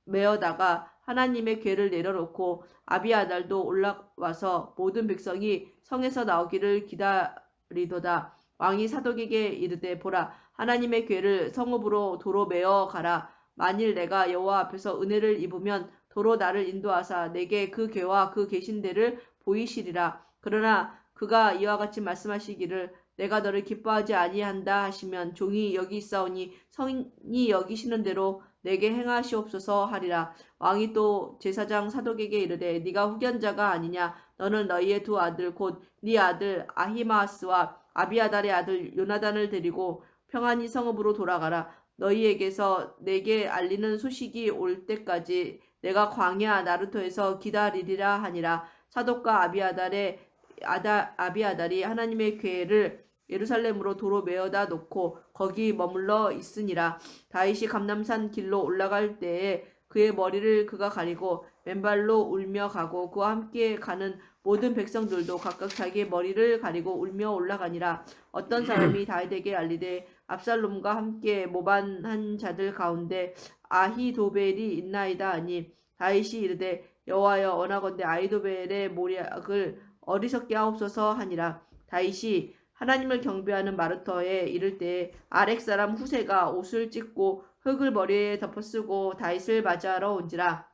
메어다가 하나님의 궤를 내려놓고 아비아달도 올라와서 모든 백성이 성에서 나오기를 기다리도다. 왕이 사독에게 이르되 보라 하나님의 궤를 성읍으로 도로 메어 가라. 만일 내가 여호와 앞에서 은혜를 입으면 도로 나를 인도하사 내게 그 궤와 그 계신 데를 보이시리라. 그러나 그가 이와 같이 말씀하시기를 내가 너를 기뻐하지 아니한다 하시면 종이 여기 있사오니 성이 여기시는 대로 내게 행하시옵소서 하리라. 왕이 또 제사장 사독에게 이르되 네가 후견자가 아니냐. 너는 너희의 두 아들 곧 네 아들 아히마아스와 아비아달의 아들 요나단을 데리고 평안히 성읍으로 돌아가라. 너희에게서 내게 알리는 소식이 올 때까지 내가 광야 나루토에서 기다리리라 하니라. 사독과 아비아달이 하나님의 궤를 예루살렘으로 도로 메어다 놓고 거기 머물러 있으니라. 다윗이 감람산 길로 올라갈 때에 그의 머리를 그가 가리고 맨발로 울며 가고 그와 함께 가는 모든 백성들도 각각 자기의 머리를 가리고 울며 올라가니라. 어떤 사람이 다윗에게 알리되 압살롬과 함께 모반한 자들 가운데 아히도벨이 있나이다 하니 다윗이 이르되 여호와여 원하건대 아히도벨의 모략을 어리석게 하옵소서 하니라. 다윗이 하나님을 경배하는 마르터에 이를 때에 아렉 사람 후세가 옷을 찢고 흙을 머리에 덮어쓰고 다윗을 맞이하러 온지라.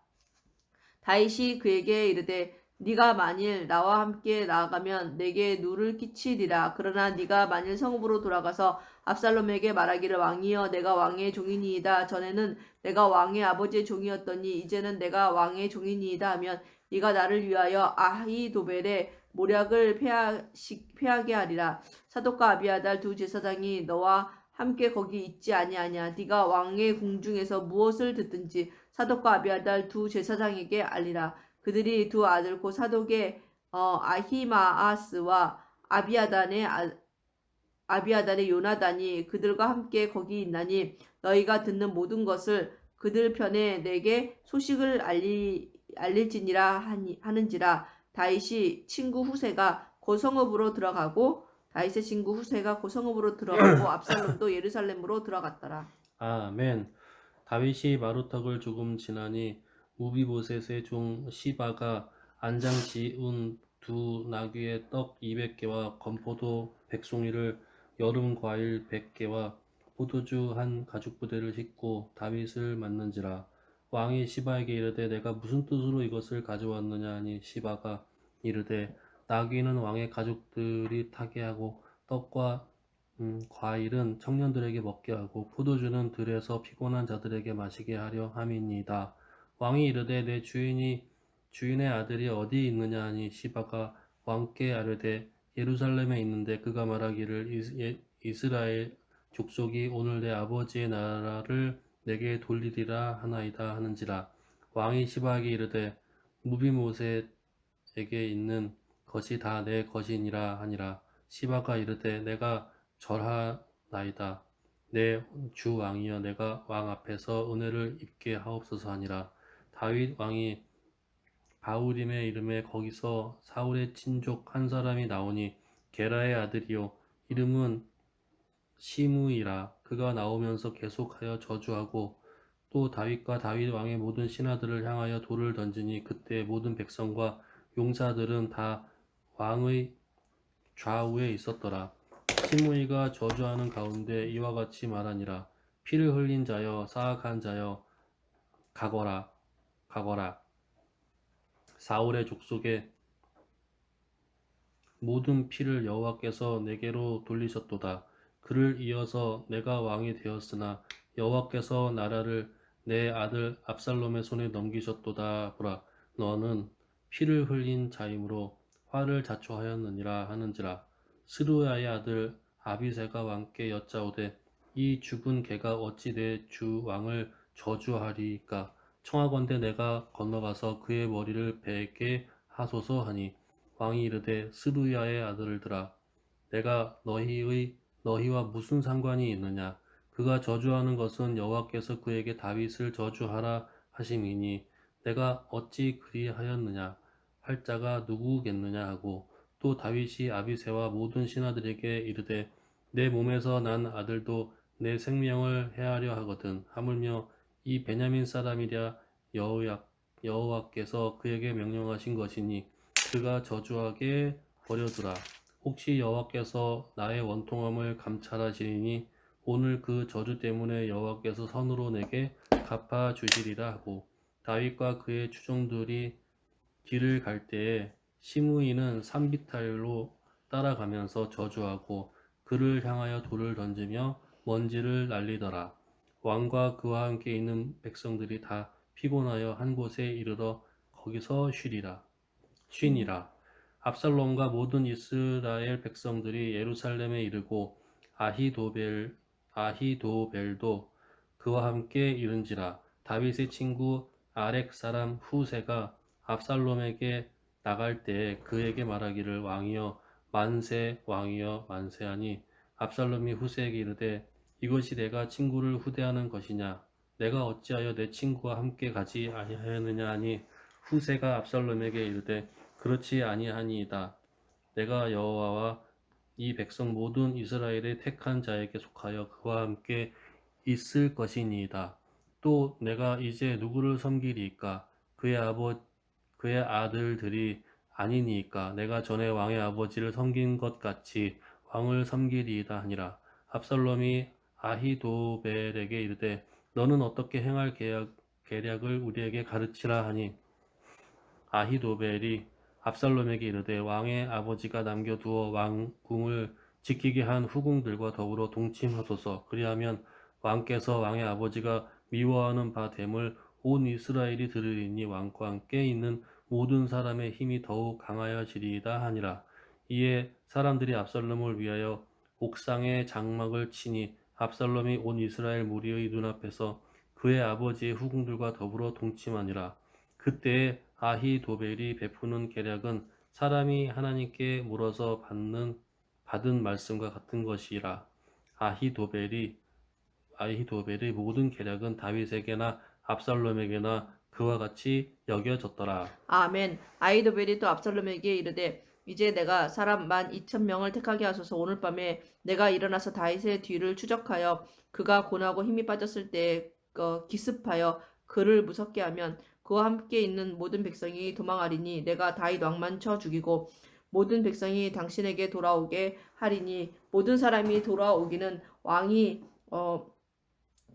다윗이 그에게 이르되 네가 만일 나와 함께 나아가면 내게 누를 끼치리라. 그러나 네가 만일 성읍으로 돌아가서 압살롬에게 말하기를 왕이여 내가 왕의 종이니이다. 전에는 내가 왕의 아버지의 종이었더니 이제는 내가 왕의 종이니이다 하면 네가 나를 위하여 아히도벨의 모략을 패하게 하리라. 사독과 아비아달 두 제사장이 너와 함께 거기 있지 아니하냐. 네가 왕의 궁중에서 무엇을 듣든지 사독과 아비아달 두 제사장에게 알리라. 그들이 두 아들 곧 사독의 아히마아스와 아비아달의 요나단이 그들과 함께 거기 있나니 너희가 듣는 모든 것을 그들 편에 내게 소식을 알릴지니라 하는지라. 다윗의 친구 후세가 곧 성읍으로 들어가고 압살롬도 예루살렘으로 들어갔더라. 아멘. 다윗이 마루턱을 조금 지나니 무비보셋의 종 시바가 안장 지은 두 나귀의 떡 200개와 건포도 100송이를 여름 과일 100개와 포도주 한 가죽부대를 싣고 다윗을 맞는지라. 왕이 시바에게 이르되 내가 무슨 뜻으로 이것을 가져왔느냐 하니 시바가 이르되 나귀는 왕의 가족들이 타게 하고 떡과 과일은 청년들에게 먹게 하고 포도주는 들에서 피곤한 자들에게 마시게 하려 함이니이다. 왕이 이르되 내 주인의 아들이 어디 있느냐 하니 시바가 왕께 아뢰되 예루살렘에 있는데 그가 말하기를 이스라엘 족속이 오늘 내 아버지의 나라를 내게 돌리리라 하나이다 하는지라. 왕이 시바에게 이르되 무비모셋에게 있는 것이 다 내 것이니라 하니라. 시바가 이르되 내가 절하나이다. 내 주 왕이여 내가 왕 앞에서 은혜를 입게 하옵소서 하니라. 다윗 왕이 바우림의 이름에 거기서 사울의 친족 한 사람이 나오니 게라의 아들이요 이름은 시므이라. 그가 나오면서 계속하여 저주하고 또 다윗과 다윗 왕의 모든 신하들을 향하여 돌을 던지니 그때 모든 백성과 용사들은 다 왕의 좌우에 있었더라. 시므이가 저주하는 가운데 이와 같이 말하니라. 피를 흘린 자여 사악한 자여 가거라 가거라. 사울의 족속의 모든 피를 여호와께서 내게로 돌리셨도다. 그를 이어서 내가 왕이 되었으나 여호와께서 나라를 내 아들 압살롬의 손에 넘기셨도다. 보라, 너는 피를 흘린 자이므로 화를 자초하였느니라 하는지라. 스루야의 아들 아비새가 왕께 여짜오되 이 죽은 개가 어찌 내 주 왕을 저주하리이까? 청하건대 내가 건너가서 그의 머리를 베게 하소서 하니 왕이 이르되 스루야의 아들들아, 내가 너희와 무슨 상관이 있느냐? 그가 저주하는 것은 여호와께서 그에게 다윗을 저주하라 하심이니 내가 어찌 그리하였느냐? 할 자가 누구겠느냐 하고, 또 다윗이 아비새와 모든 신하들에게 이르되 내 몸에서 난 아들도 내 생명을 해하려 하거든. 하물며 이 베냐민 사람이랴 여호와께서 그에게 명령하신 것이니 그가 저주하게 버려두라. 혹시 여호와께서 나의 원통함을 감찰하시리니 오늘 그 저주 때문에 여호와께서 선으로 내게 갚아 주시리라 하고, 다윗과 그의 추종들이 길을 갈 때에 시므이는 산비탈로 따라가면서 저주하고 그를 향하여 돌을 던지며 먼지를 날리더라. 왕과 그와 함께 있는 백성들이 다 피곤하여 한 곳에 이르러 거기서 쉬니라. 압살롬과 모든 이스라엘 백성들이 예루살렘에 이르고 아히도벨도 그와 함께 이른지라. 다윗의 친구 아렉 사람 후세가 압살롬에게 나갈 때에 그에게 말하기를 왕이여 만세, 왕이여 만세하니 압살롬이 후세에게 이르되 이것이 내가 친구를 후대하는 것이냐? 내가 어찌하여 내 친구와 함께 가지 아니하였느냐 하니 후세가 압살롬에게 이르되 그렇지 아니하니이다. 내가 여호와와 이 백성 모든 이스라엘의 택한 자에게 속하여 그와 함께 있을 것이니이다. 또 내가 이제 누구를 섬기리이까? 그의 아들들이 아니니이까? 내가 전에 왕의 아버지를 섬긴 것 같이 왕을 섬기리이다 하니라. 압살롬이 아히도벨에게 이르되 너는 어떻게 행할 계략을 우리에게 가르치라 하니 아히도벨이 압살롬에게 이르되 왕의 아버지가 남겨두어 왕궁을 지키게 한 후궁들과 더불어 동침하소서. 그리하면 왕께서 왕의 아버지가 미워하는 바 됨을 온 이스라엘이 들으리니 왕과 함께 있는 모든 사람의 힘이 더욱 강하여지리이다 하니라. 이에 사람들이 압살롬을 위하여 옥상에 장막을 치니 압살롬이 온 이스라엘 무리의 눈앞에서 그의 아버지의 후궁들과 더불어 동침하니라. 그때에 아히도벨이 베푸는 계략은 사람이 하나님께 물어서 받은 말씀과 같은 것이라. 아히도벨의 모든 계략은 다윗에게나 압살롬에게나 그와 같이 여겨졌더라. 아멘. 아히도벨이 또 압살롬에게 이르되 이제 내가 사람 12,000명을 택하게 하소서. 오늘 밤에 내가 일어나서 다윗의 뒤를 추적하여 그가 고나고 힘이 빠졌을 때에 기습하여 그를 무섭게 하면 그와 함께 있는 모든 백성이 도망하리니 내가 다윗 왕만 쳐 죽이고 모든 백성이 당신에게 돌아오게 하리니 모든 사람이 돌아오기는 왕이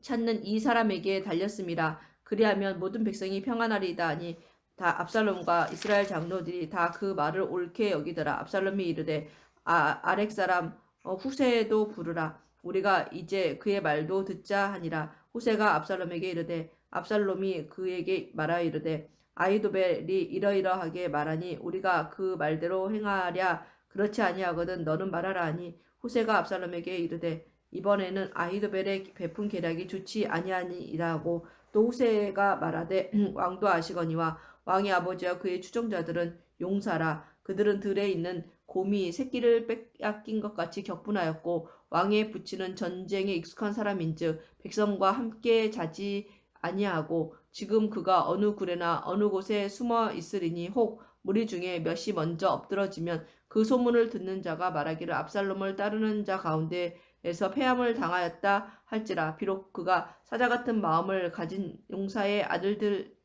찾는 이 사람에게 달렸음이라. 그리하면 모든 백성이 평안하리이다 하니 다 압살롬과 이스라엘 장로들이 다 그 말을 옳게 여기더라. 압살롬이 이르되 아렉 사람 후세도 부르라. 우리가 이제 그의 말도 듣자 하니라. 후세가 압살롬에게 이르되 압살롬이 그에게 말하여 이르되 아히도벨이 이러이러하게 말하니 우리가 그 말대로 행하랴. 그렇지 아니하거든 너는 말하라 하니 후세가 압살롬에게 이르되 이번에는 아히도벨의 베푼 계략이 좋지 아니하니라고. 또 후세가 말하되 왕도 아시거니와 왕의 아버지와 그의 추종자들은 용사라. 그들은 들에 있는 곰이 새끼를 빼앗긴 것 같이 격분하였고 왕의 부치는 전쟁에 익숙한 사람인즉 백성과 함께 자지 아니하고 지금 그가 어느 굴에나 어느 곳에 숨어 있으리니 혹 무리 중에 몇이 먼저 엎드러지면 그 소문을 듣는 자가 말하기를 압살롬을 따르는 자 가운데에서 패함을 당하였다 할지라. 비록 그가 사자 같은 마음을 가진 용사의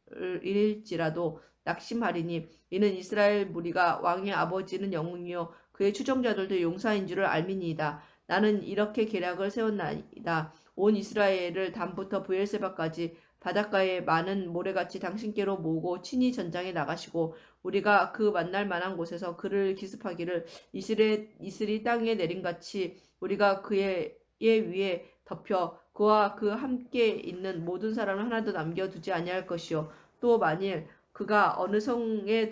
아들들일지라도 낙심하리니 이는 이스라엘 무리가 왕의 아버지는 영웅이요 그의 추종자들도 용사인 줄을 알미니이다. 나는 이렇게 계략을 세웠나이다. 온 이스라엘을 단부터 브엘세바까지 바닷가에 많은 모래같이 당신께로 모으고 친히 전장에 나가시고 우리가 그 만날 만한 곳에서 그를 기습하기를 이슬이 땅에 내림같이 우리가 그의 위에 덮여 그와 그 함께 있는 모든 사람을 하나도 남겨두지 아니할 것이요 또 만일 그가 어느 성에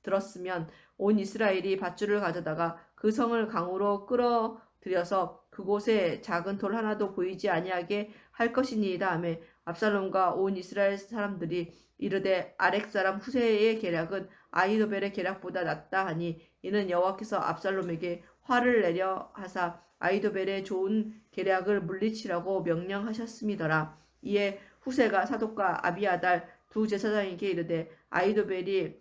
들었으면 온 이스라엘이 밧줄을 가져다가 그 성을 강으로 끌어들여서 그곳에 작은 돌 하나도 보이지 아니하게 할 것이니이다 하며 압살롬과 온 이스라엘 사람들이 이르되 아렉 사람 후세의 계략은 아히도벨의 계략보다 낫다 하니 이는 여호와께서 압살롬에게 화를 내려 하사 아히도벨의 좋은 계략을 물리치라고 명령하셨음이더라. 이에 후세가 사독과 아비아달 두 제사장에게 이르되 아히도벨이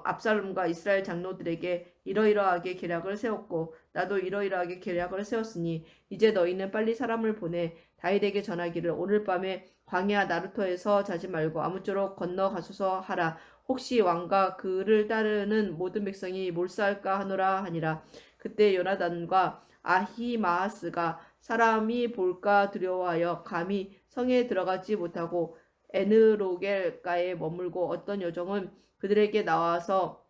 압살롬과 이스라엘 장로들에게 이러이러하게 계략을 세웠고 나도 이러이러하게 계략을 세웠으니 이제 너희는 빨리 사람을 보내 다윗에게 전하기를 오늘 밤에 광야 나루터에서 자지 말고 아무쪼록 건너가소서 하라. 혹시 왕과 그를 따르는 모든 백성이 몰사할까 하노라 하니라. 그때 요나단과 아히마아스가 사람이 볼까 두려워하여 감히 성에 들어가지 못하고 에느로겔가에 머물고 어떤 여종은 그들에게 나와서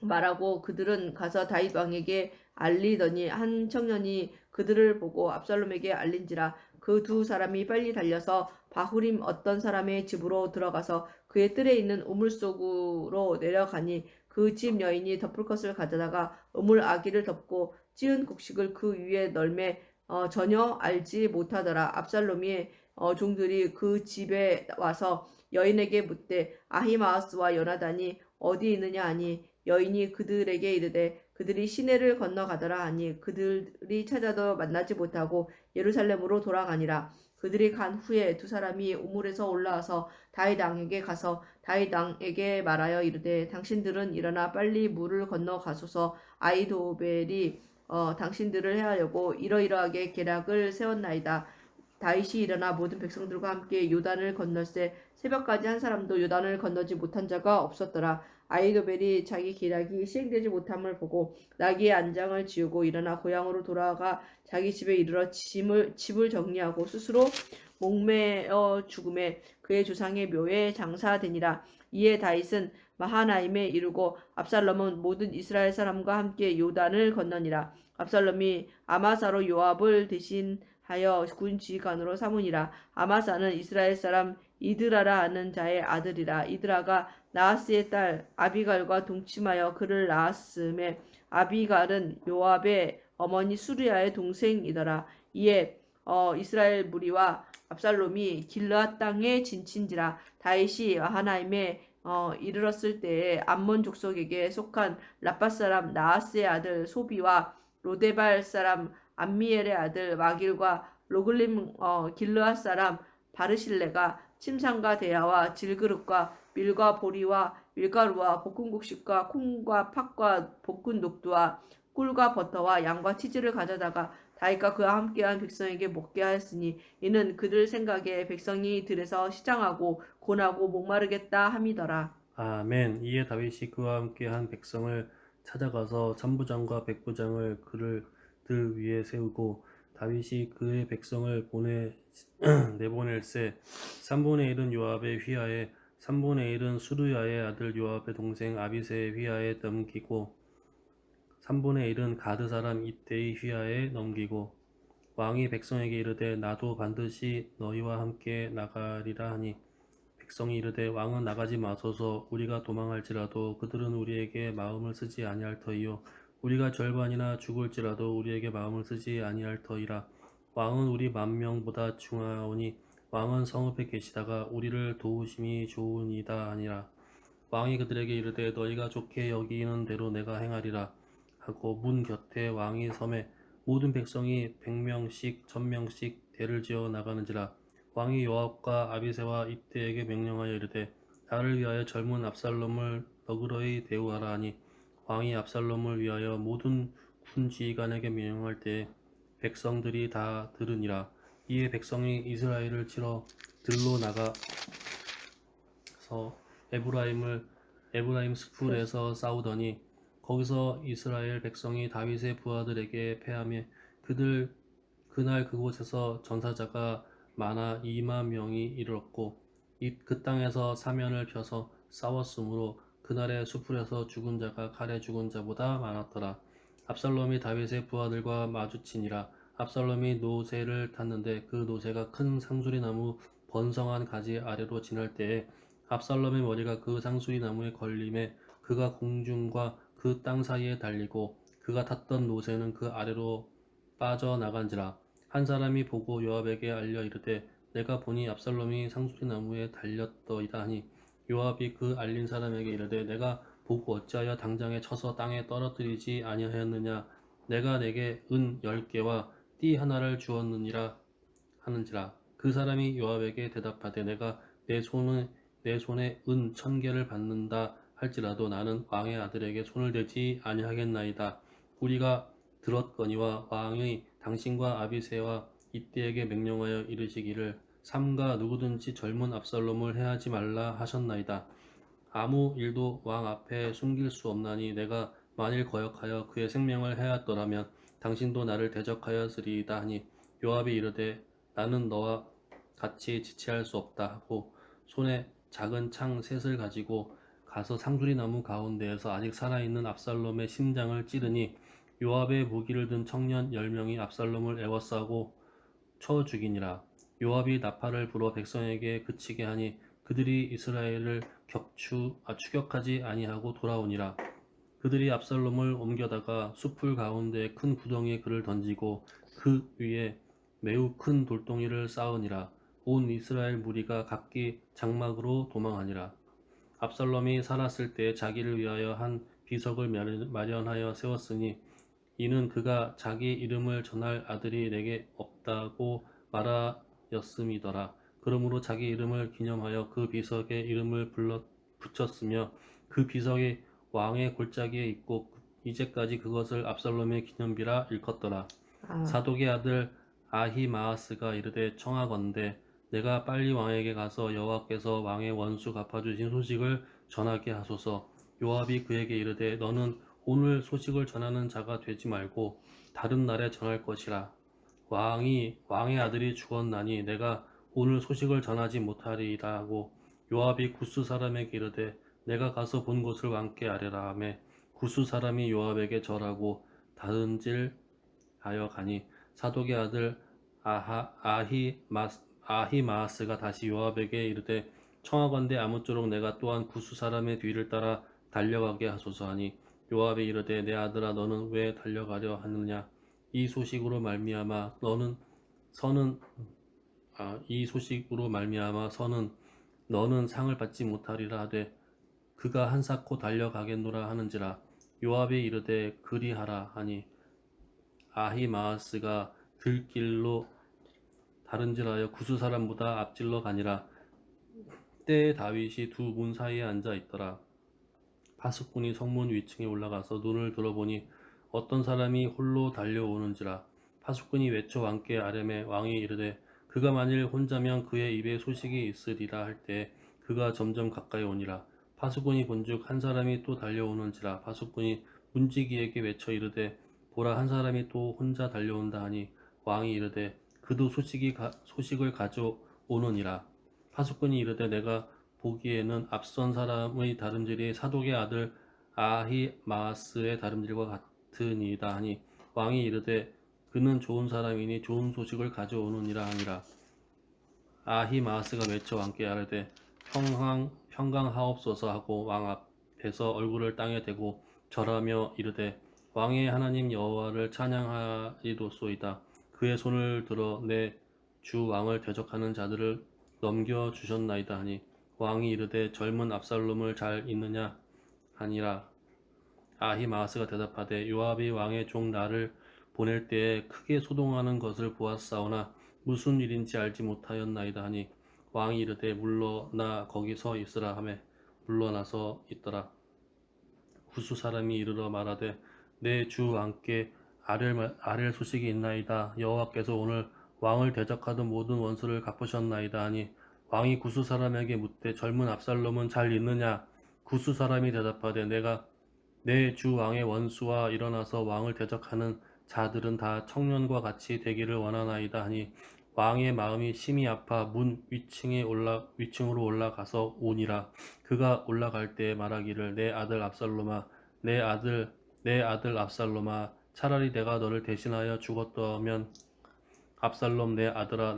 말하고 그들은 가서 다윗 왕에게 알리더니 한 청년이 그들을 보고 압살롬에게 알린지라. 그 두 사람이 빨리 달려서 바후림 어떤 사람의 집으로 들어가서 그의 뜰에 있는 우물 속으로 내려가니 그 집 여인이 덮을 것을 가져다가 우물 아기를 덮고 찌은 곡식을 그 위에 널매 전혀 알지 못하더라. 압살롬이 종들이 그 집에 와서 여인에게 묻되 아히마아스와 요나단이 어디 있느냐 하니 여인이 그들에게 이르되 그들이 시내를 건너가더라 하니 그들이 찾아도 만나지 못하고 예루살렘으로 돌아가니라. 그들이 간 후에 두 사람이 우물에서 올라와서 다윗 왕에게 가서 다윗 왕에게 말하여 이르되 당신들은 일어나 빨리 물을 건너가소서. 아히도벨이 당신들을 해하려고 이러이러하게 계략을 세웠나이다. 다윗이 일어나 모든 백성들과 함께 요단을 건널새 새벽까지 한 사람도 요단을 건너지 못한 자가 없었더라. 아히도벨이 자기 계략이 시행되지 못함을 보고 나귀의 안장을 지우고 일어나 고향으로 돌아가 자기 집에 이르러 집을 정리하고 스스로 목매어 죽음에 그의 조상의 묘에 장사되니라. 이에 다윗은 마하나임에 이르고 압살롬은 모든 이스라엘 사람과 함께 요단을 건너니라. 압살롬이 아마사로 요압을 대신하여 군 지휘관으로 삼으니라. 아마사는 이스라엘 사람 이드라라 하는 자의 아들이라. 이드라가 나하스의 딸 아비갈과 동침하여 그를 낳았음에 아비갈은 요압의 어머니 수르야의 동생이더라. 이에 이스라엘 무리와 압살롬이 길르앗 땅에 진친지라. 다윗이 마하나임에 이르렀을 때에 암몬 족속에게 속한 라팟 사람 나하스의 아들 소비와 로데발 사람 암미엘의 아들 마길과 로글림 길르앗 사람 바르실레가 침상과 대야와 질그릇과 밀과 보리와 밀가루와 볶은 곡식과 콩과 팥과 볶은 녹두와 꿀과 버터와 양과 치즈를 가져다가 다윗과 그와 함께한 백성에게 먹게 하였으니 이는 그들 생각에 백성이 들에서 시장하고 곤하고 목마르겠다 함이더라. 아멘. 이에 다윗이 그와 함께한 백성을 찾아가서 천부장과 백부장을 그들 위에 세우고 다윗이 그의 백성을 내보낼새 3분의 1은 요압의 휘하에 3분의 1은 수르야의 아들 요압의 동생 아비새의 휘하에 넘기고 3분의 1은 가드 사람 이때의 휘하에 넘기고 왕이 백성에게 이르되 나도 반드시 너희와 함께 나가리라 하니 백성이 이르되 왕은 나가지 마소서. 우리가 도망할지라도 그들은 우리에게 마음을 쓰지 아니할 터이요 우리가 절반이나 죽을지라도 우리에게 마음을 쓰지 아니할 터이라. 왕은 우리 10,000명보다 중하오니 왕은 성읍에 계시다가 우리를 도우심이 좋으니이다 하니라. 왕이 그들에게 이르되 너희가 좋게 여기는 대로 내가 행하리라 하고 문 곁에 왕이 섬에 모든 백성이 100명씩 1000명씩 대를 지어 나가는지라. 왕이 요압과 아비새와 이때에게 명령하여 이르되 나를 위하여 젊은 압살롬을 너그러이 대우하라 하니 왕이 압살롬을 위하여 모든 군 지휘관에게 명령할 때에 백성들이 다 들으니라. 이에 백성이 이스라엘을 치러 들로 나가서 에브라임 스풀에서 싸우더니 거기서 이스라엘 백성이 다윗의 부하들에게 패하며 그날 그곳에서 전사자가 많아 2만 명이 이르렀고 그 땅에서 사면을 펴서 싸웠으므로 그날의 수풀에서 죽은 자가 칼에 죽은 자보다 많았더라. 압살롬이 다윗의 부하들과 마주치니라. 압살롬이 노새를 탔는데 그 노새가 큰 상수리나무 번성한 가지 아래로 지날 때에 압살롬의 머리가 그 상수리나무에 걸림에 그가 공중과 그 땅 사이에 달리고 그가 탔던 노새는 그 아래로 빠져나간지라. 한 사람이 보고 요압에게 알려 이르되 내가 보니 압살롬이 상수리나무에 달렸더이다 하니 요압이 그 알린 사람에게 이르되 내가 보고 어찌하여 당장에 쳐서 땅에 떨어뜨리지 아니하였느냐. 내가 내게 은 10개와 띠 하나를 주었느니라 하는지라. 그 사람이 요압에게 대답하되 내가 내 손에 은 1000개를 받는다 할지라도 나는 왕의 아들에게 손을 대지 아니하겠나이다. 우리가 들었거니와 왕이 당신과 아비새와 이때에게 명령하여 이르시기를 삼가 누구든지 젊은 압살롬을 해하지 말라 하셨나이다. 아무 일도 왕 앞에 숨길 수 없나니 내가 만일 거역하여 그의 생명을 해하였더라면 당신도 나를 대적하였으리이다 하니 요압이 이르되 나는 너와 같이 지체할 수 없다 하고 손에 작은 창 셋을 가지고 가서 상수리나무 가운데에서 아직 살아있는 압살롬의 심장을 찌르니 요압의 무기를 든 청년 10명이 압살롬을 에워싸고 쳐 죽이니라. 요압이 나팔을 불어 백성에게 그치게 하니 그들이 이스라엘을 추격하지 아니하고 돌아오니라. 그들이 압살롬을 옮겨다가 숲풀 가운데 큰 구덩이에 그를 던지고 그 위에 매우 큰 돌덩이를 쌓으니라. 온 이스라엘 무리가 각기 장막으로 도망하니라. 압살롬이 살았을 때 자기를 위하여 한 비석을 마련하여 세웠으니 이는 그가 자기 이름을 전할 아들이 내게 없다고 말하였음이더라. 그러므로 자기 이름을 기념하여 그 비석에 이름을 붙였으며 그 비석이 왕의 골짜기에 있고 이제까지 그것을 압살롬의 기념비라 일컫더라. 사독의 아들 아히마아스가 이르되 청하건대 내가 빨리 왕에게 가서 여호와께서 왕의 원수 갚아주신 소식을 전하게 하소서. 요압이 그에게 이르되 너는 오늘 소식을 전하는 자가 되지 말고 다른 날에 전할 것이라. 왕의 아들이 죽었나니 내가 오늘 소식을 전하지 못하리이다 하고 요압이 구스 사람에게 이르되 내가 가서 본 것을 왕께 아뢰라 하매 구스 사람이 요압에게 절하고 다름질하여 가니 사독의 아들 아히마아스가 다시 요압에게 이르되 청하건대 아무쪼록 내가 또한 구스 사람의 뒤를 따라 달려가게 하소서 하니 요압이 이르되 내 아들아 너는 왜 달려가려 하느냐. 이 소식으로 말미암아 선은 너는 상을 받지 못하리라 하되 그가 한사코 달려가겠노라 하는지라. 요압이 이르되 그리하라 하니 아히마아스가 들길로 다른질하여 구스 사람보다 앞질러 가니라. 때에 다윗이 두 문 사이에 앉아 있더라. 파수꾼이 성문 위층에 올라가서 눈을 들어보니 어떤 사람이 홀로 달려오는지라. 파수꾼이 외쳐 왕께 아뢰매 왕이 이르되 그가 만일 혼자면 그의 입에 소식이 있으리라 할 때 그가 점점 가까이 오니라. 파수꾼이 본즉 한 사람이 또 달려오는지라. 파수꾼이 문지기에게 외쳐 이르되 보라 한 사람이 또 혼자 달려온다 하니 왕이 이르되 그도 소식을 가져오느니라. 파수꾼이 이르되 내가 보기에는 앞선 사람의 다름질이 사독의 아들 아히마아스의 다름질과 같으니이다 하니 왕이 이르되 그는 좋은 사람이니 좋은 소식을 가져오느니라 하니라. 아히마아스가 외쳐 왕께 아뢰되 평강하옵소서 하고 왕 앞에서 얼굴을 땅에 대고 절하며 이르되 왕의 하나님 여호와를 찬양하리로소이다. 그의 손을 들어 내 주 왕을 대적하는 자들을 넘겨주셨나이다 하니 왕이 이르되 젊은 압살롬을 잘 있느냐 하니라. 아히마아스가 대답하되 요압이 왕의 종 나를 보낼 때에 크게 소동하는 것을 보았사오나 무슨 일인지 알지 못하였나이다 하니 왕이 이르되 물러나 거기 서 있으라 하매 물러나서 있더라. 구스 사람이 이르러 말하되 내 주 왕께 아랠 소식이 있나이다. 여호와께서 오늘 왕을 대적하던 모든 원수를 갚으셨나이다 하니 왕이 구스 사람에게 묻되 젊은 압살롬은 잘 있느냐. 구스 사람이 대답하되 내가 내 주 왕의 원수와 일어나서 왕을 대적하는 자들은 다 청년과 같이 되기를 원하나이다 하니 왕의 마음이 심히 아파 문 위층으로 올라가서 오니라. 그가 올라갈 때 말하기를 내 아들 압살롬아 내 아들 압살롬아 차라리 내가 너를 대신하여 죽었더면 압살롬 내 아들아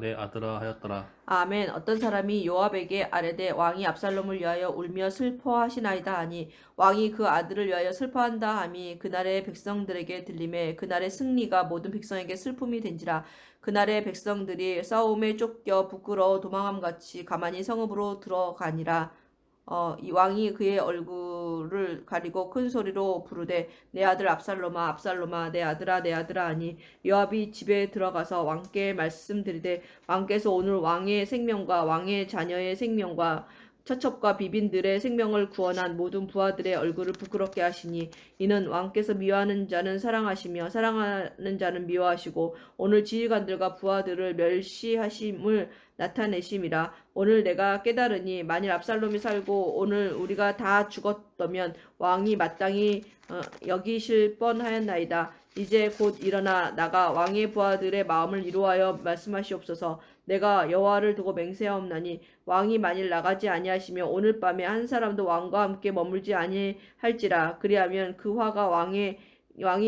하였더라. 아멘. 어떤 사람이 요압에게 아뢰되 왕이 압살롬을 위하여 울며 슬퍼하시나이다 하니 왕이 그 아들을 위하여 슬퍼한다 함이 그날의 백성들에게 들림에 그날의 승리가 모든 백성에게 슬픔이 된지라. 그날의 백성들이 싸움에 쫓겨 부끄러워 도망함같이 가만히 성읍으로 들어가니라. 이 왕이 그의 얼굴을 가리고 큰 소리로 부르되 내 아들 압살롬아 압살롬아 내 아들아 하니 요압이 집에 들어가서 왕께 말씀드리되 왕께서 오늘 왕의 생명과 왕의 자녀의 생명과 처첩과 비빈들의 생명을 구원한 모든 부하들의 얼굴을 부끄럽게 하시니 이는 왕께서 미워하는 자는 사랑하시며 사랑하는 자는 미워하시고 오늘 지휘관들과 부하들을 멸시하심을 나타내심이라. 오늘 내가 깨달으니 만일 압살롬이 살고 오늘 우리가 다 죽었다면 왕이 마땅히 여기실 뻔하였나이다. 이제 곧 일어나 나가 왕의 부하들의 마음을 이루하여 말씀하시옵소서. 내가 여호와를 두고 맹세하옵나니 왕이 만일 나가지 아니하시며 오늘 밤에 한 사람도 왕과 함께 머물지 아니할지라. 그리하면 그 화가 왕이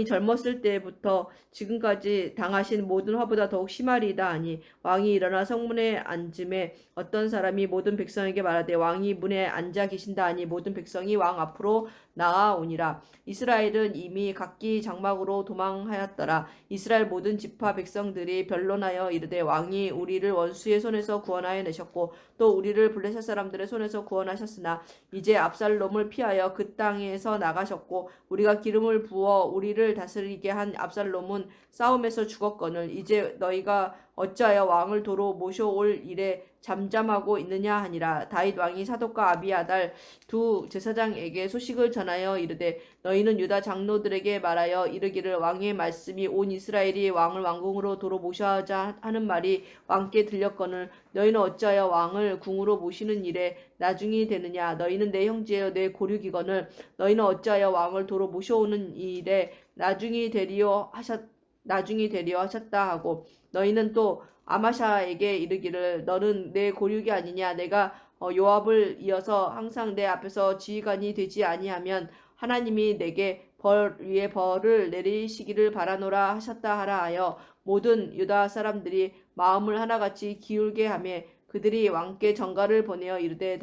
젊었을 때부터 지금까지 당하신 모든 화보다 더욱 심하리이다 하니 왕이 일어나 성문에 앉음에 어떤 사람이 모든 백성에게 말하되 왕이 문에 앉아 계신다 하니 모든 백성이 왕 앞으로 나아오니라. 이스라엘은 이미 각기 장막으로 도망하였더라. 이스라엘 모든 지파 백성들이 변론하여 이르되 왕이 우리를 원수의 손에서 구원하여 내셨고 또 우리를 블레셋 사람들의 손에서 구원하셨으나 이제 압살롬을 피하여 그 땅에서 나가셨고 우리가 기름을 부어 우리를 다스리게 한 압살롬은 싸움에서 죽었거늘 이제 너희가 어찌하여 왕을 도로 모셔올 일에 잠잠하고 있느냐 하니라. 다윗 왕이 사독과 아비아달 두 제사장에게 소식을 전하여 이르되 너희는 유다 장로들에게 말하여 이르기를 왕의 말씀이 온 이스라엘이 왕을 왕궁으로 도로 모셔하자 하는 말이 왕께 들렸거늘 너희는 어찌하여 왕을 궁으로 모시는 일에 나중이 되느냐. 너희는 내 형제여 내 고륙이거늘 너희는 어찌하여 왕을 도로 모셔오는 일에 나중이 되리어 하셨다 하고 너희는 또 아마샤에게 이르기를 너는 내 고륙이 아니냐. 내가 요압을 이어서 항상 내 앞에서 지휘관이 되지 아니하면 하나님이 내게 벌 위에 벌을 내리시기를 바라노라 하셨다 하라 하여 모든 유다 사람들이 마음을 하나같이 기울게 하며 그들이 왕께 전가를 보내어 이르되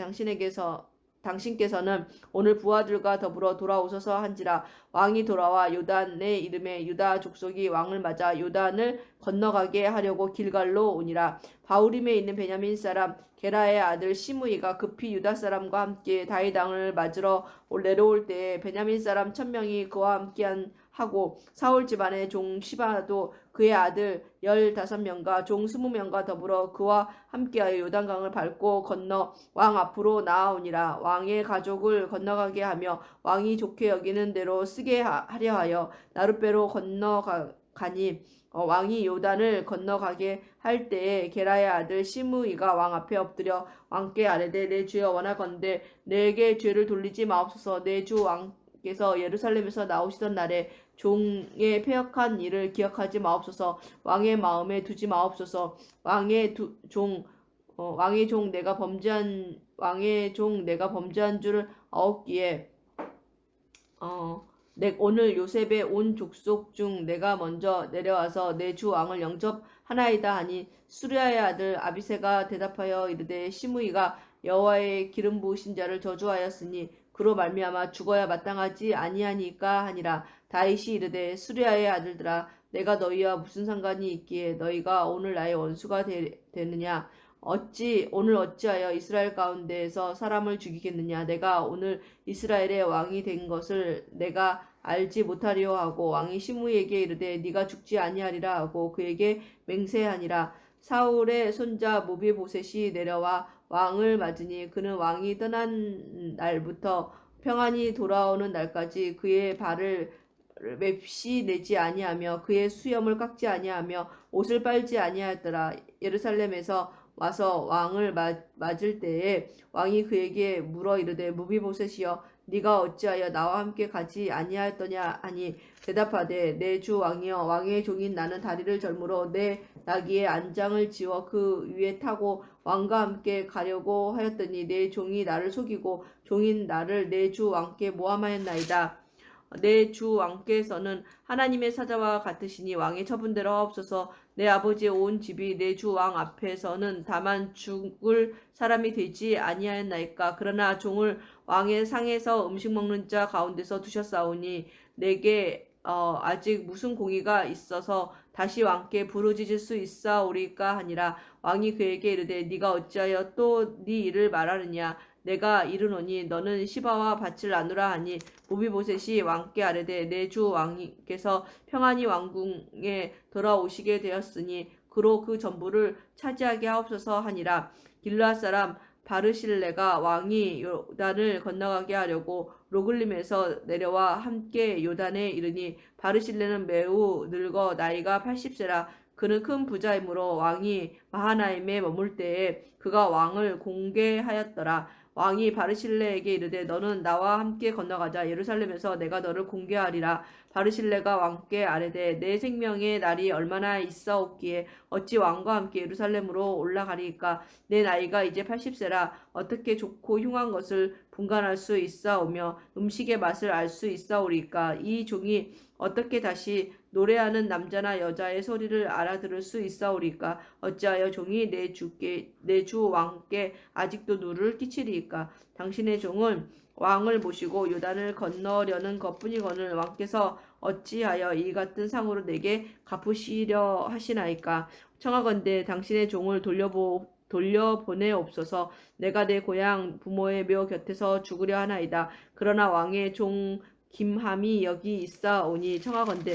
당신께서는 오늘 부하들과 더불어 돌아오소서 한지라. 왕이 돌아와 요단의 이름에 유다 족속이 왕을 맞아 요단을 건너가게 하려고 길갈로 오니라. 바후림에 있는 베냐민 사람 게라의 아들 시므이가 급히 유다 사람과 함께 다윗 왕을 맞으러 내려올 때에 베냐민 사람 1000명이 그와 함께하고 사울 집안의 종 시바도 그의 아들 15명과 종 20명과 더불어 그와 함께하여 요단강을 밟고 건너 왕 앞으로 나아오니라. 왕의 가족을 건너가게 하며 왕이 좋게 여기는 대로 쓰게 하려 하여 나룻배로 건너가니 왕이 요단을 건너가게 할 때에 게라의 아들 시므이가 왕 앞에 엎드려 왕께 아뢰되 내 주여 원하건대 내게 죄를 돌리지 마옵소서. 내 주 왕께서 예루살렘에서 나오시던 날에 종의 패역한 일을 기억하지 마옵소서. 왕의 마음에 두지 마옵소서. 왕의 종 내가 범죄한 줄을 아옵기에 오늘 요셉의 온 족속 중 내가 먼저 내려와서 내 주 왕을 영접하나이다 하니 수리아의 아들 아비새가 대답하여 이르되 시므이가 여호와의 기름 부으신 자를 저주하였으니 그로 말미암아 죽어야 마땅하지 아니하니까 하니라. 다윗이 이르되 수리아의 아들들아 내가 너희와 무슨 상관이 있기에 너희가 오늘 나의 원수가 되느냐. 오늘 어찌하여 이스라엘 가운데에서 사람을 죽이겠느냐. 내가 오늘 이스라엘의 왕이 된 것을 내가 알지 못하리오 하고 왕이 시므이에게 이르되 네가 죽지 아니하리라 하고 그에게 맹세하니라. 사울의 손자 무비보셋이 내려와 왕을 맞으니 그는 왕이 떠난 날부터 평안히 돌아오는 날까지 그의 발을 맵시 내지 아니하며 그의 수염을 깎지 아니하며 옷을 빨지 아니하였더라. 예루살렘에서 와서 왕을 맞을 때에 왕이 그에게 물어 이르되 무비보셋이여 네가 어찌하여 나와 함께 가지 아니하였더냐 하니 대답하되 내 주 왕이여 왕의 종인 나는 다리를 절므로 내 나귀의 안장을 지워 그 위에 타고 왕과 함께 가려고 하였더니 내 종이 나를 속이고 종인 나를 내 주 왕께 모함하였나이다. 내 주 왕께서는 하나님의 사자와 같으시니 왕의 처분대로 하옵소서. 내 아버지의 온 집이 내 주 왕 앞에서는 다만 죽을 사람이 되지 아니하였나이까. 그러나 종을 왕의 상에서 음식 먹는 자 가운데서 두셨사오니 내게 아직 무슨 공의가 있어서 다시 왕께 부르짖을 수 있사오리까 하니라. 왕이 그에게 이르되 네가 어찌하여 또 네 일을 말하느냐. 내가 이르노니 너는 시바와 밭을 나누라 하니 무비보셋이 왕께 아뢰되 내 주 왕께서 평안히 왕궁에 돌아오시게 되었으니 그로 그 전부를 차지하게 하옵소서 하니라. 길르앗 사람 바르실레가 왕이 요단을 건너가게 하려고 로글림에서 내려와 함께 요단에 이르니 바르실레는 매우 늙어 나이가 80세라. 그는 큰 부자이므로 왕이 마하나임에 머물 때에 그가 왕을 공개하였더라. 왕이 바르실레에게 이르되 너는 나와 함께 건너가자. 예루살렘에서 내가 너를 공개하리라. 바르실레가 왕께 아뢰되 내 생명의 날이 얼마나 있사옵기에 어찌 왕과 함께 예루살렘으로 올라가리이까. 내 나이가 이제 80세라. 어떻게 좋고 흉한 것을 분간할 수 있사오며 음식의 맛을 알 수 있사오리이까. 이 종이 어떻게 다시 노래하는 남자나 여자의 소리를 알아들을 수 있사오리이까. 어찌하여 종이 내 주 왕께 아직도 누를 끼치리이까. 당신의 종은 왕을 모시고 요단을 건너려는 것뿐이거늘 왕께서 어찌하여 이 같은 상으로 내게 갚으시려 하시나이까. 청하건대 당신의 종을 돌려보내옵소서. 내가 내 고향 부모의 묘 곁에서 죽으려 하나이다. 그러나 왕의 종 김함이 여기 있사오니 청하건대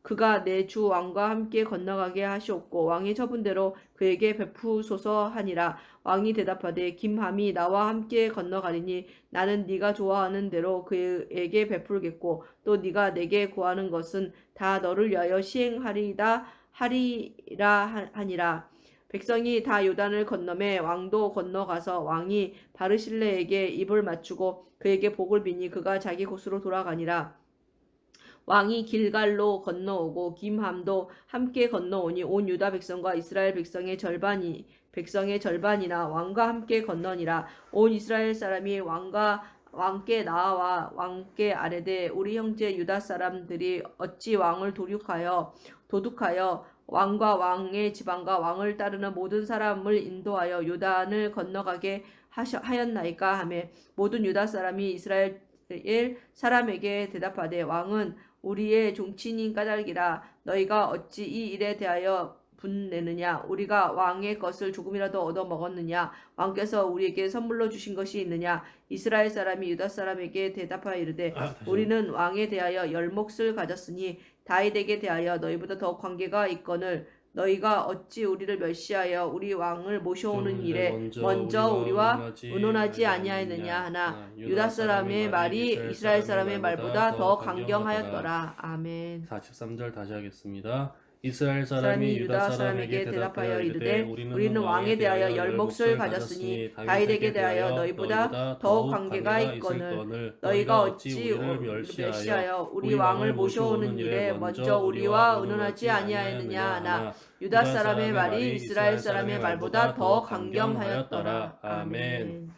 그가 내 주 왕과 함께 건너가게 하시옵고 왕의 처분대로 그에게 베푸소서 하니라. 왕이 대답하되 김함이 나와 함께 건너가리니 나는 네가 좋아하는 대로 그에게 베풀겠고 또 네가 내게 구하는 것은 다 너를 위하여 시행하리라 하니라. 백성이 다 요단을 건너매 왕도 건너가서 왕이 바르실레에게 입을 맞추고 그에게 복을 비니 그가 자기 곳으로 돌아가니라. 왕이 길갈로 건너오고 김함도 함께 건너오니 온 유다 백성과 이스라엘 백성의 절반이나 왕과 함께 건너니라. 온 이스라엘 사람이 왕께 나와 왕께 아뢰되 우리 형제 유다 사람들이 어찌 왕을 도둑하여 왕과 왕의 지방과 왕을 따르는 모든 사람을 인도하여 요단을 건너가게 하였나이까 하며 모든 유다 사람이 이스라엘 사람에게 대답하되 왕은 우리의 종친인 까닭이라. 너희가 어찌 이 일에 대하여 분내느냐. 우리가 왕의 것을 조금이라도 얻어 먹었느냐. 왕께서 우리에게 선물로 주신 것이 있느냐. 이스라엘 사람이 유다 사람에게 대답하여 이르되 우리는 왕에 대하여 열 몫을 가졌으니 다윗에게 대하여 너희보다 더 관계가 있거늘 너희가 어찌 우리를 멸시하여 우리 왕을 모셔오는 일에 먼저 우리와 의논하지 아니하였느냐 하나 유다 사람의 말이 이스라엘 사람의 말보다 더 강경하였더라. 아멘. 43절 다시 하겠습니다. 이스라엘 사람이 유다 사람에게 대답하여 이르되 우리는 왕에 대하여 열 몫을 가졌으니 다윗에게 대하여 너희보다 더 관계가 있거늘 너희가 어찌 우리를 멸시하여 우리 왕을 모셔오는 일에 먼저 우리와 의논하지 아니하였느냐 하나 유다 사람의 말이 이스라엘 사람의 말보다 더 강경하였더라. 아멘.